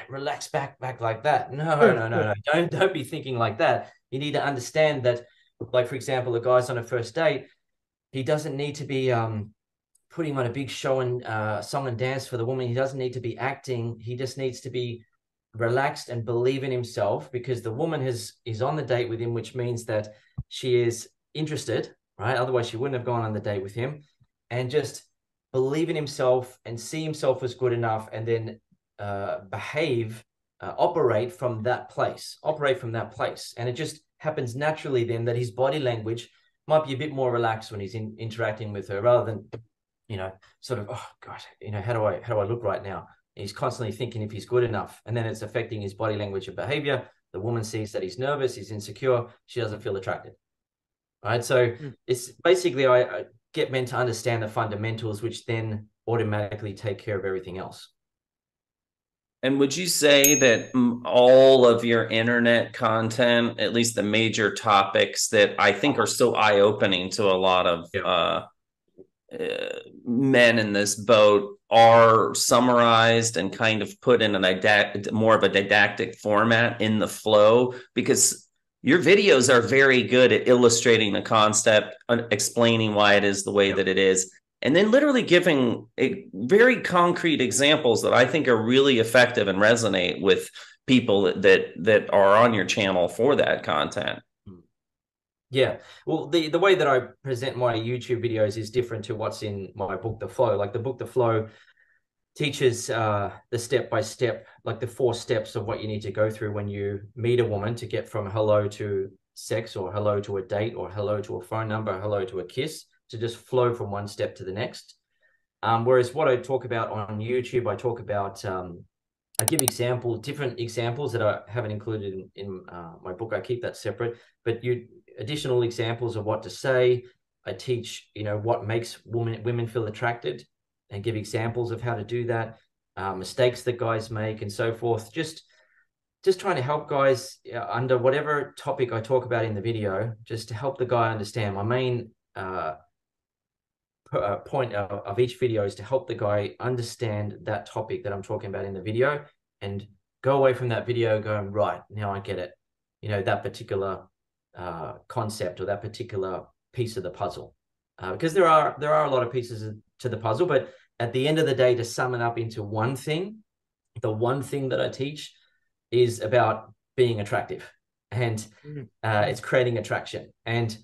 relax back like that. No. Don't be thinking like that. You need to understand that, like, for example, a guy's on a first date, he doesn't need to be putting on a big show and song and dance for the woman. He doesn't need to be acting. He just needs to be relaxed and believe in himself, because the woman is on the date with him, which means that she is interested, right? Otherwise she wouldn't have gone on the date with him. And just believe in himself and see himself as good enough, and then operate from that place. And it just happens naturally then that his body language might be a bit more relaxed when he's interacting with her, rather than sort of, oh God, how do I look right now? He's constantly thinking if he's good enough, and then it's affecting his body language and behavior. The woman sees that he's nervous, he's insecure, she doesn't feel attracted. Right? So it's basically, I get men to understand the fundamentals, which then automatically take care of everything else. And would you say that all of your internet content, at least the major topics that I think are so eye-opening to a lot of men in this boat, are summarized and kind of put in more of a didactic format in the flow? Because your videos are very good at illustrating the concept, explaining why it is the way that it is, and then literally giving very concrete examples that I think are really effective and resonate with people that are on your channel for that content. Yeah, well, the way that I present my YouTube videos is different to what's in my book, The Flow. Like the book, The Flow, teaches the step-by-step, like the 4 steps of what you need to go through when you meet a woman to get from hello to sex, or hello to a date, or hello to a phone number, hello to a kiss, to just flow from one step to the next. Whereas what I talk about on YouTube, I talk about, I give different examples that I haven't included in my book. I keep that separate, but additional examples of what to say, I teach, what makes women feel attracted, and give examples of how to do that, mistakes that guys make and so forth. Just trying to help guys under whatever topic I talk about in the video, just to help the guy understand. My main point of each video is to help the guy understand that topic that I'm talking about in the video, and go away from that video going, right, now I get it, that particular concept or that particular piece of the puzzle, because there are a lot of pieces to the puzzle, but at the end of the day, to sum it up into one thing, the one thing that I teach is about being attractive, and it's creating attraction. And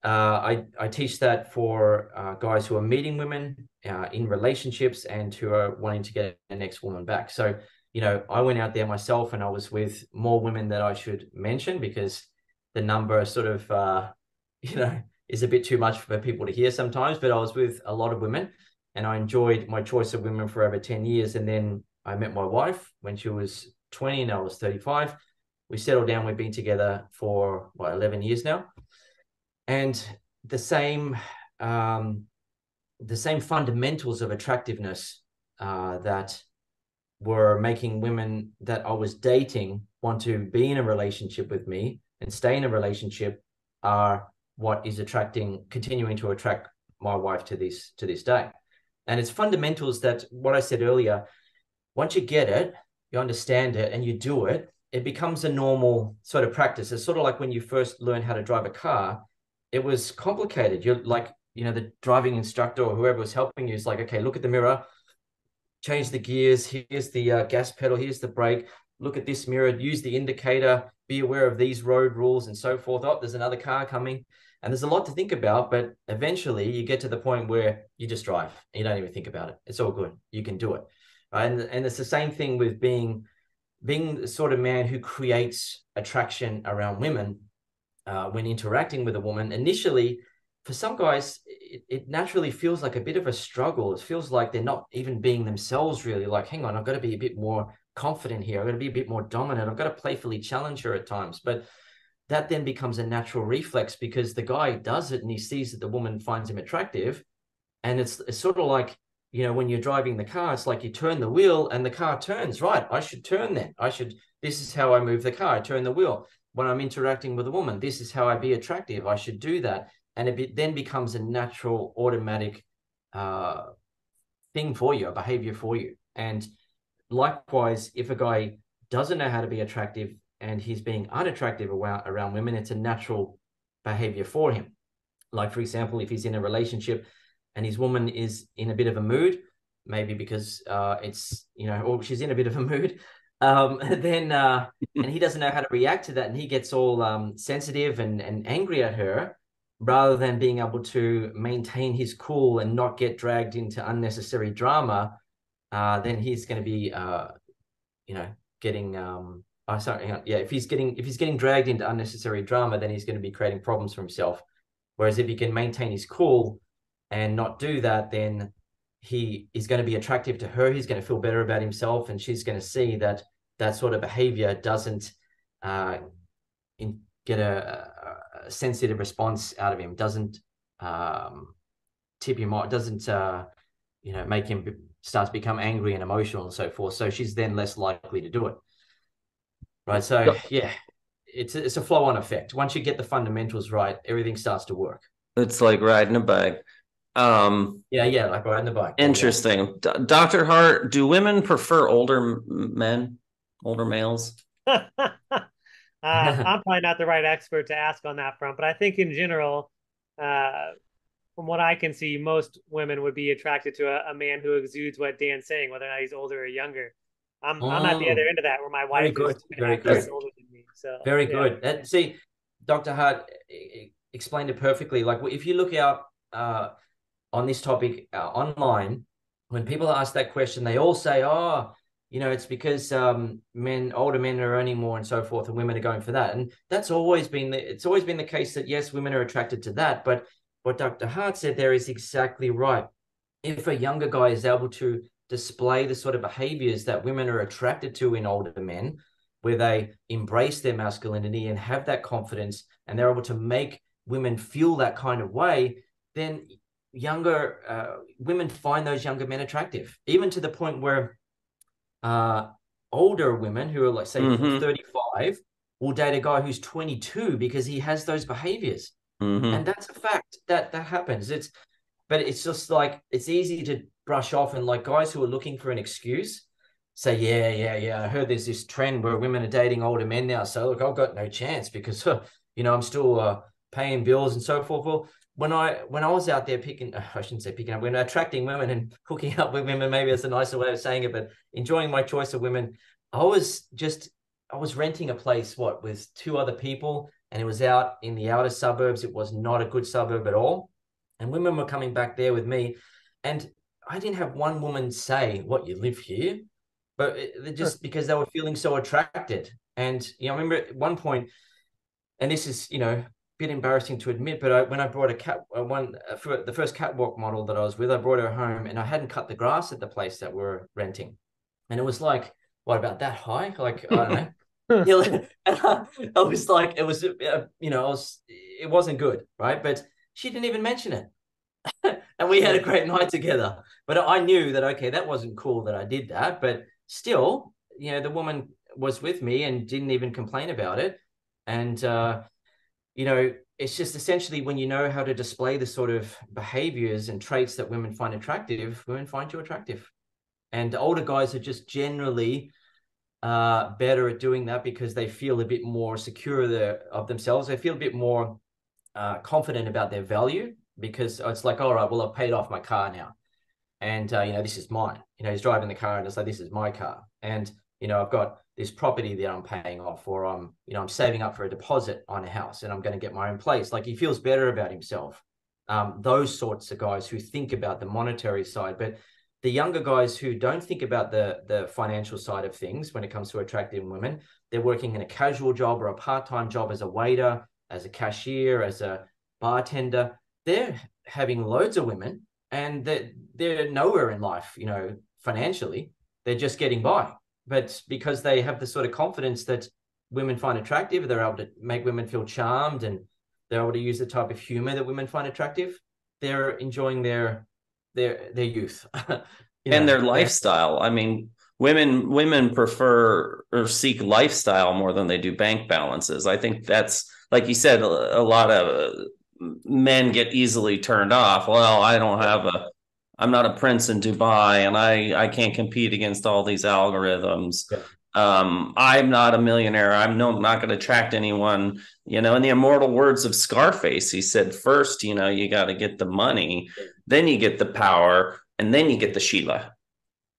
I teach that for guys who are meeting women in relationships and who are wanting to get their next woman back. So, I went out there myself, and I was with more women than I should mention, because the number sort of, is a bit too much for people to hear sometimes. But I was with a lot of women, and I enjoyed my choice of women for over 10 years. And then I met my wife when she was 20 and I was 35. We settled down. We've been together for 11 years now. And the same fundamentals of attractiveness that were making women that I was dating want to be in a relationship with me and stay in a relationship are what is continuing to attract my wife to this day. And it's fundamentals that, what I said earlier, once you get it, you understand it, and you do it, it becomes a normal sort of practice. It's sort of like when you first learn how to drive a car. It was complicated. You're like, the driving instructor or whoever was helping you is like, okay, look at the mirror, change the gears, here's the gas pedal, here's the brake, look at this mirror, use the indicator, be aware of these road rules and so forth. Oh, there's another car coming. And there's a lot to think about, but eventually you get to the point where you just drive and you don't even think about it. It's all good. You can do it. Right? And it's the same thing with being the sort of man who creates attraction around women. When interacting with a woman, initially, for some guys, it naturally feels like a bit of a struggle. It feels like they're not even being themselves, really. Like, hang on, I've got to be a bit more confident here. I've got to be a bit more dominant. I've got to playfully challenge her at times. But that then becomes a natural reflex, because the guy does it and he sees that the woman finds him attractive. And it's sort of like, when you're driving the car, it's like you turn the wheel and the car turns. Right, I should turn then. This is how I move the car. I turn the wheel. When I'm interacting with a woman, this is how I be attractive. I should do that. And it then becomes a natural, automatic thing for you, a behavior for you. And likewise, if a guy doesn't know how to be attractive and he's being unattractive around women, it's a natural behavior for him. Like, for example, if he's in a relationship and his woman is in a bit of a mood, maybe because or she's in a bit of a mood, and he doesn't know how to react to that, and he gets all sensitive and angry at her, rather than being able to maintain his cool and not get dragged into unnecessary drama, then he's going to be getting if he's getting dragged into unnecessary drama, then he's going to be creating problems for himself. Whereas if he can maintain his cool and not do that, then he is going to be attractive to her. He's going to feel better about himself, and she's going to see that sort of behavior doesn't get a sensitive response out of him, doesn't tip him off, doesn't make him start to become angry and emotional and so forth. So she's then less likely to do it. Right. So yeah, it's a flow-on effect. Once you get the fundamentals right, everything starts to work. It's like riding a bike. Like riding a bike. Interesting. Yeah. Dr. Hart, do women prefer older males? I'm probably not the right expert to ask on that front, but I think in general, from what I can see, most women would be attracted to a man who exudes what Dan's saying, whether or not he's older or younger. I'm at the other end of that, where my wife is very good. older than me. So very good. And see, Dr. Hart explained it perfectly. Like, if you look out on this topic online, when people ask that question, they all say, "Oh, it's because older men are earning more and so forth, and women are going for that." And that's always been the case, that yes, women are attracted to that. But what Dr. Hart said there is exactly right. If a younger guy is able to display the sort of behaviors that women are attracted to in older men, where they embrace their masculinity and have that confidence, and they're able to make women feel that kind of way, then younger women find those younger men attractive, even to the point where older women who are like, say, 35 will date a guy who's 22 because he has those behaviors. And that's a fact that happens. But it's just like, it's easy to brush off, and like guys who are looking for an excuse say, yeah, I heard there's this trend where women are dating older men now, so look, I've got no chance because I'm still paying bills and so forth. Well, when I was out there I shouldn't say picking up, when attracting women and hooking up with women, maybe that's a nicer way of saying it, but enjoying my choice of women, I was renting a place with 2 other people, and it was out in the outer suburbs. It was not a good suburb at all. And women were coming back there with me, and I didn't have one woman say, "What, you live here?" But just because they were feeling so attracted. And I remember at one point, and this is a bit embarrassing to admit, but when I brought for the first catwalk model that I was with, I brought her home, and I hadn't cut the grass at the place that we're renting, and it was like, what, about that high? Like, I don't know. I was like, it wasn't good, right? But she didn't even mention it. And we had a great night together. But I knew that, okay, that wasn't cool that I did that. But still, the woman was with me and didn't even complain about it. And, it's just essentially, when you know how to display the sort of behaviors and traits that women find attractive, women find you attractive. And older guys are just generally better at doing that because they feel a bit more secure of themselves. They feel a bit more confident about their value, because it's like, all right, well, I've paid off my car now, and this is mine. He's driving the car, and it's like, this is my car, and I've got this property that I'm paying off, or I'm saving up for a deposit on a house, and I'm going to get my own place. Like, he feels better about himself. Those sorts of guys who think about the monetary side. But the younger guys who don't think about the financial side of things when it comes to attracting women, they're working in a casual job or a part-time job as a waiter, as a cashier, as a bartender. They're having loads of women, and they're nowhere in life, financially. They're just getting by. But because they have the sort of confidence that women find attractive, they're able to make women feel charmed, and they're able to use the type of humor that women find attractive. They're enjoying their youth. And their lifestyle. I mean, women prefer or seek lifestyle more than they do bank balances. I think that's, like you said, a lot of men get easily turned off. Well, I'm not a prince in Dubai, and I can't compete against all these algorithms. Yeah. I'm not a millionaire. I'm not going to attract anyone. In the immortal words of Scarface, he said, first, you got to get the money, then you get the power, and then you get the Sheila.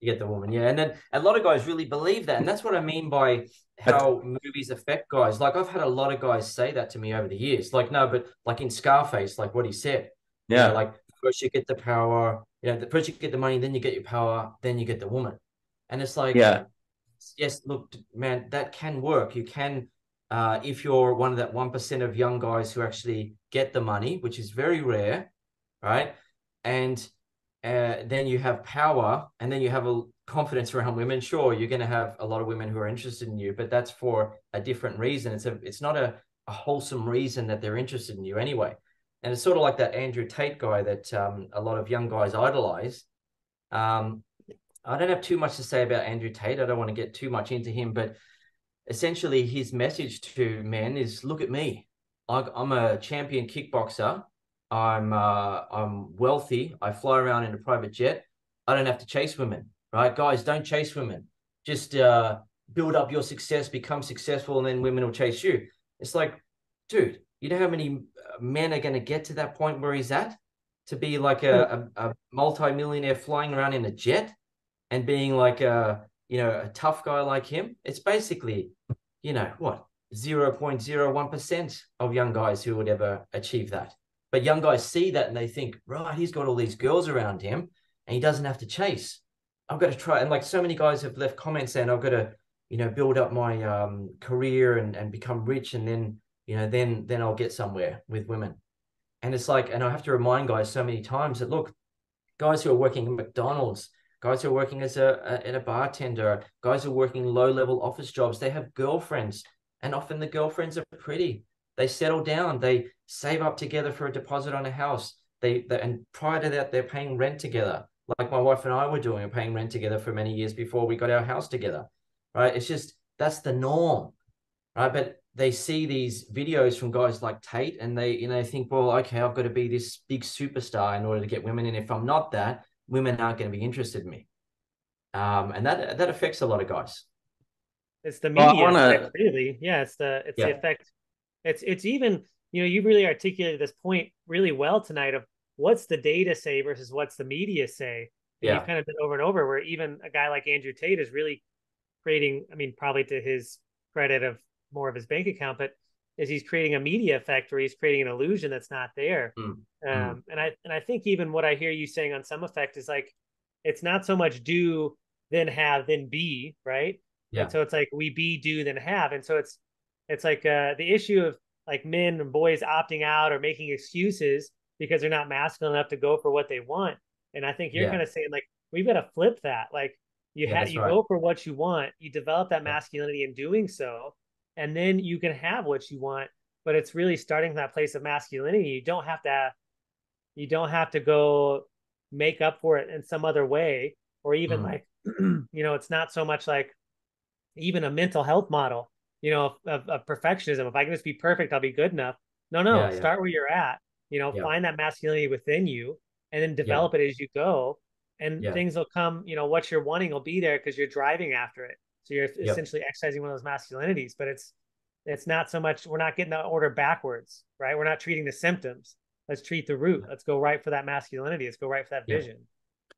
You get the woman, yeah. And then a lot of guys really believe that. And that's what I mean by how movies affect guys. Like, I've had a lot of guys say that to me over the years. Like, no, but like in Scarface, like what he said. Yeah. Like, first you get the power, first you get the money, then you get your power, then you get the woman. And it's like, yeah, yes, look, man, that can work. You can, if you're one of that 1% of young guys who actually get the money, which is very rare, right? And then you have power, and then you have a confidence around women. Sure, you're going to have a lot of women who are interested in you, but that's for a different reason. It's not a wholesome reason that they're interested in you anyway. And it's sort of like that Andrew Tate guy that a lot of young guys idolize. I don't have too much to say about Andrew Tate. I don't want to get too much into him, but essentially his message to men is, look at me. I'm a champion kickboxer. I'm wealthy. I fly around in a private jet. I don't have to chase women, right? Guys, don't chase women. Just build up your success, become successful, and then women will chase you. It's like, dude, you know how many men are going to get to that point where he's at? To be like a multi-millionaire flying around in a jet and being like a tough guy like him. It's basically, what, 0.01% of young guys who would ever achieve that. But young guys see that and they think, right, he's got all these girls around him and he doesn't have to chase. I've got to try. And like so many guys have left comments saying, I've got to, build up my career and become rich. And then, then I'll get somewhere with women. And it's like, and I have to remind guys so many times that, look, guys who are working at McDonald's, guys who are working as a bartender, guys who are working low-level office jobs, they have girlfriends. And often the girlfriends are pretty. They settle down. They save up together for a deposit on a house. And prior to that, they're paying rent together. Like my wife and I were doing, paying rent together for many years before we got our house together, right? It's just, that's the norm, right? But they see these videos from guys like Tate, and they, you know, think, well, okay, I've got to be this big superstar in order to get women. And if I'm not that, women aren't going to be interested in me. And that affects a lot of guys. It's the media effect, to really. Yeah, it's the effect. It's even, you know, you really articulated this point really well tonight of what's the data say versus what's the media say. And you've kind of been over and over where even a guy like Andrew Tate is really creating, I mean, probably to his credit of more of his bank account, but is he's creating a media effect where he's creating an illusion that's not there. And I think even what I hear you saying on some effect is like, it's not so much do, then have, then be, right? Yeah. And so it's like we be, do, then have. And so it's like the issue of like men and boys opting out or making excuses because they're not masculine enough to go for what they want. And I think you're kind of saying like, we've got to flip that. Like you go for what you want, you develop that masculinity in doing so, and then you can have what you want. But it's really starting from that place of masculinity. You don't have to go make up for it in some other way, or even like, you know, it's not so much like even a mental health model, you know, of perfectionism. If I can just be perfect, I'll be good enough. No, start where you're at, you know, find that masculinity within you and then develop it as you go. And things will come, you know, what you're wanting will be there because you're driving after it. So you're essentially exercising one of those masculinities, but it's not so much, we're not getting the order backwards, right? We're not treating the symptoms. Let's treat the root. Let's go right for that masculinity. Let's go right for that vision.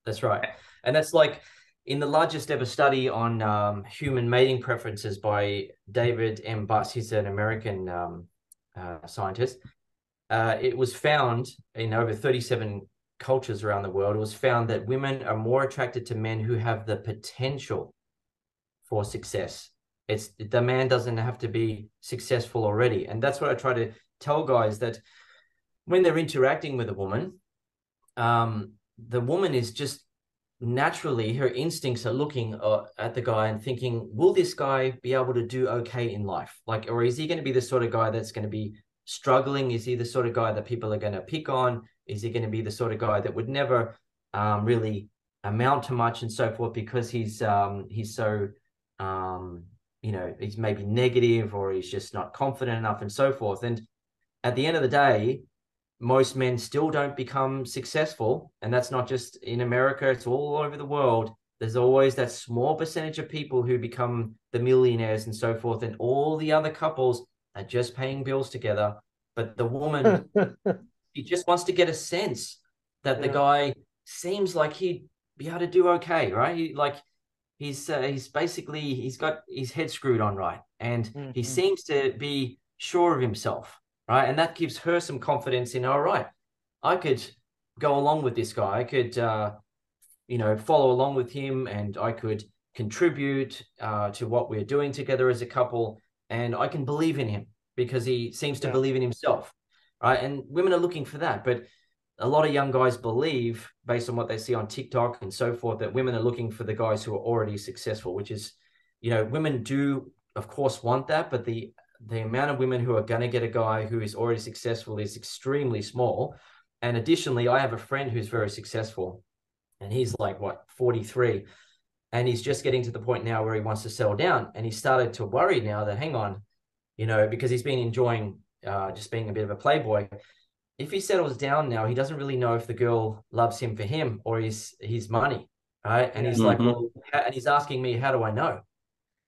That's right. And that's like in the largest ever study on human mating preferences by David M. Buss, he's an American scientist. It was found in over 37 cultures around the world, it was found that women are more attracted to men who have the potential for success. It's the man doesn't have to be successful already. And that's what I try to tell guys, that when they're interacting with a woman, the woman is just naturally, her instincts are looking at the guy and thinking, will this guy be able to do okay in life? Like, or is he going to be the sort of guy that's going to be struggling? Is he the sort of guy that people are going to pick on? Is he going to be the sort of guy that would never really amount to much and so forth because he's so, you know, he's maybe negative or he's just not confident enough and so forth. And at the end of the day, most men still don't become successful. And that's not just in America, it's all over the world. There's always that small percentage of people who become the millionaires and so forth. And all the other couples are just paying bills together. But the woman, she just wants to get a sense that the guy seems like he'd be able to do okay, right? He's basically, he's got his head screwed on right. And he seems to be sure of himself. Right. And that gives her some confidence in, all right, I could go along with this guy. I could, you know, follow along with him and I could contribute to what we're doing together as a couple. And I can believe in him because he seems to believe in himself. Right. And women are looking for that. But a lot of young guys believe, based on what they see on TikTok and so forth, that women are looking for the guys who are already successful, which is, you know, women do, of course, want that. But the amount of women who are going to get a guy who is already successful is extremely small. And additionally, I have a friend who's very successful and he's like, what, 43. And he's just getting to the point now where he wants to settle down. And he started to worry now that, hang on, you know, because he's been enjoying just being a bit of a playboy. If he settles down now, he doesn't really know if the girl loves him for him or his money. Right. And he's like, well, and he's asking me, how do I know?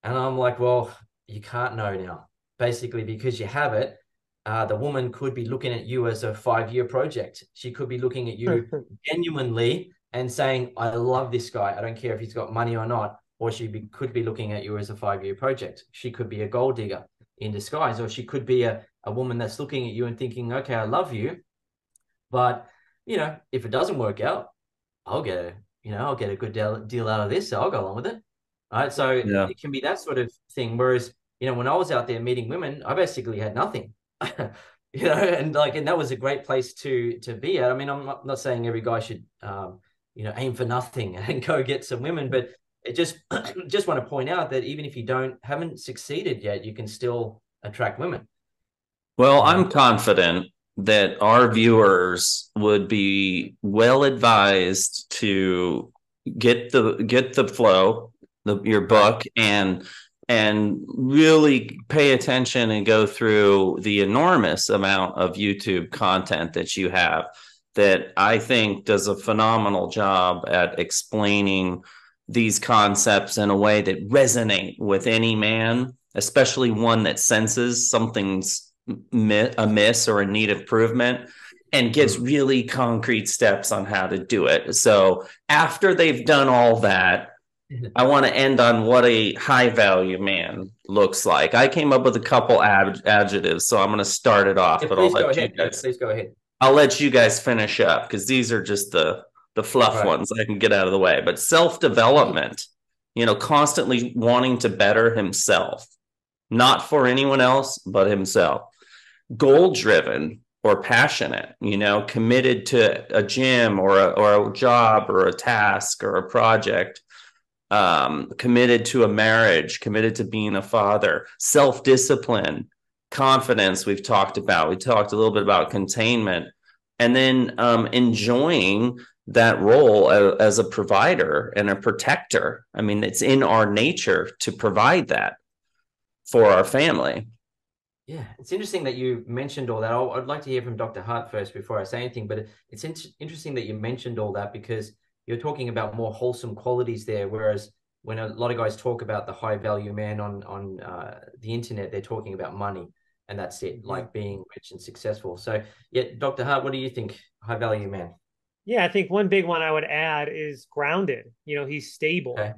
And I'm like, well, you can't know now. Basically, because you have it, the woman could be looking at you as a 5-year project. She could be looking at you genuinely and saying, I love this guy. I don't care if he's got money or not. Or she could be looking at you as a 5-year project. She could be a gold digger in disguise. Or she could be a woman that's looking at you and thinking, okay, I love you. But, you know, if it doesn't work out, I'll get a good deal out of this. So I'll go along with it. All right. So it can be that sort of thing. Whereas, you know, when I was out there meeting women, I basically had nothing, you know, and that was a great place to be at. I mean, I'm not saying every guy should, you know, aim for nothing and go get some women, but it just want to point out that even if you haven't succeeded yet, you can still attract women. Well, I'm confident that our viewers would be well advised to get the flow, your book, and really pay attention and go through the enormous amount of YouTube content that you have, that I think does a phenomenal job at explaining these concepts in a way that resonate with any man, especially one that senses something's amiss or in need of improvement, and gives really concrete steps on how to do it. So after they've done all that, I want to end on what a high value man looks like. I came up with a couple adjectives, so I'm going to start it off. But please go ahead. Please go ahead. I'll let you guys finish up, because these are just the fluff ones I can get out of the way. But self-development, constantly wanting to better himself, not for anyone else but himself. Goal-driven or passionate, committed to a gym or a job or a task or a project. Committed to a marriage, committed to being a father. Self-discipline, confidence, we've talked about. We talked a little bit about containment, and then enjoying that role as a provider and a protector. I mean, it's in our nature to provide that for our family. Yeah, it's interesting that you mentioned all that. I'd like to hear from Dr. Hart first before I say anything, but it's interesting that you mentioned all that, because you're talking about more wholesome qualities there, whereas when a lot of guys talk about the high value man on the internet, they're talking about money, and that's it, like being rich and successful. So yeah, Dr. Hart, what do you think, high value man? Yeah, I think one big one I would add is grounded. He's stable. Okay.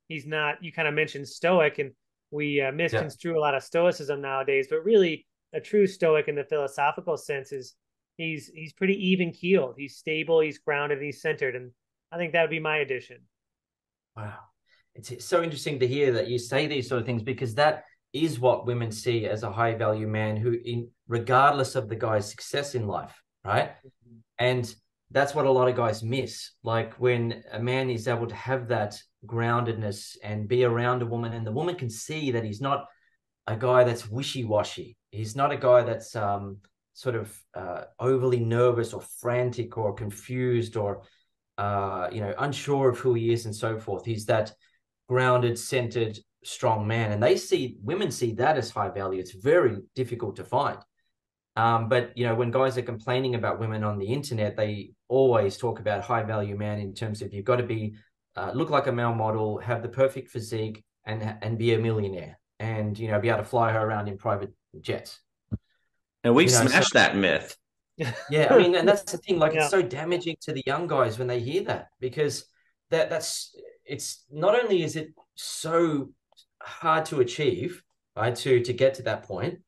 He's not, you kind of mentioned stoic, and we misconstrue a lot of stoicism nowadays, but really a true stoic in the philosophical sense is he's pretty even keeled. He's stable, he's grounded, and he's centered. And I think that would be my addition. Wow. It's so interesting to hear that you say these sort of things, because that is what women see as a high value man, who, regardless of the guy's success in life, right? And that's what a lot of guys miss. Like when a man is able to have that groundedness and be around a woman, and the woman can see that he's not a guy that's wishy-washy. He's not a guy that's sort of overly nervous or frantic or confused or unsure of who he is and so forth. He's that grounded, centered, strong man, and women see that as high value. It's very difficult to find. But when guys are complaining about women on the internet, they always talk about high value man in terms of you've got to be look like a male model, have the perfect physique, and be a millionaire, and be able to fly her around in private jets. And we've smashed that myth. Yeah, I mean, and that's the thing. Like, it's so damaging to the young guys when they hear that, because it's not only is it so hard to achieve, right, to get to that point,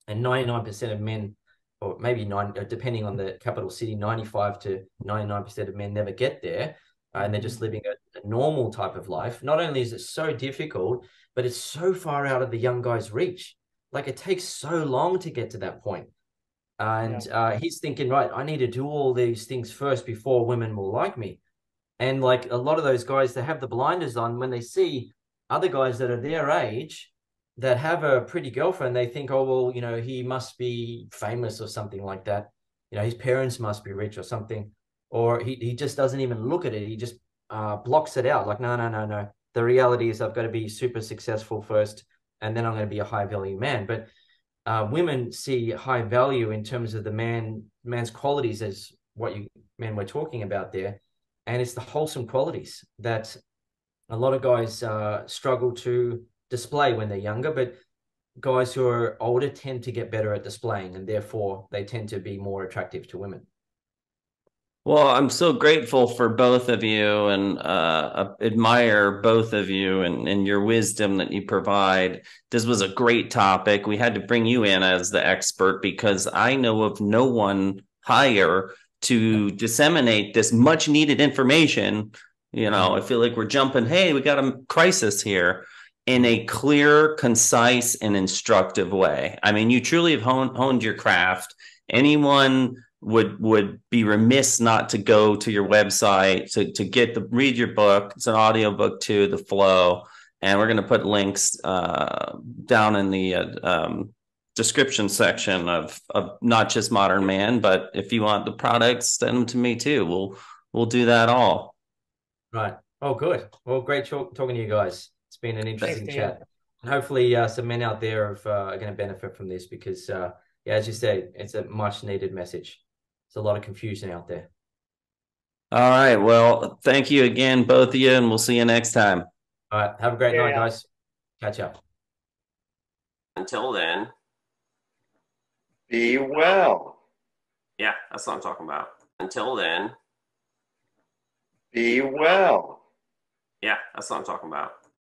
and 99% of men, or maybe depending on the capital city, 95 to 99% of men never get there, and they're just living a normal type of life. Not only is it so difficult, but it's so far out of the young guy's reach. Like, it takes so long to get to that point. And he's thinking, right, I need to do all these things first before women will like me. And like a lot of those guys, they have the blinders on when they see other guys that are their age that have a pretty girlfriend. They think, oh, well, he must be famous or something like that. His parents must be rich or something. Or he just doesn't even look at it. He just blocks it out. Like, no. The reality is I've got to be super successful first, and then I'm going to be a high value man. But women see high value in terms of the man's qualities as what men were talking about there. And it's the wholesome qualities that a lot of guys struggle to display when they're younger, but guys who are older tend to get better at displaying, and therefore they tend to be more attractive to women. Well, I'm so grateful for both of you, and admire both of you and your wisdom that you provide. This was a great topic. We had to bring you in as the expert, because I know of no one higher to disseminate this much needed information. I feel like we're jumping, hey, we got a crisis here, in a clear, concise, and instructive way. I mean, you truly have honed your craft. Anyone would be remiss not to go to your website to read your book. It's an audio book too, The Flow, and we're going to put links down in the description section of not just Modern Man, but if you want the products, send them to me too. We'll do that all. Right. Oh, good. Well, great talking to you guys. It's been an interesting Thanks, chat. And hopefully some men out there are going to benefit from this because, yeah, as you said, it's a much needed message. There's a lot of confusion out there. All right. Well, thank you again, both of you, and we'll see you next time. All right. Have a great night, guys. Catch up. Until then, be well. Yeah, that's what I'm talking about. Until then, be well. Yeah, that's what I'm talking about.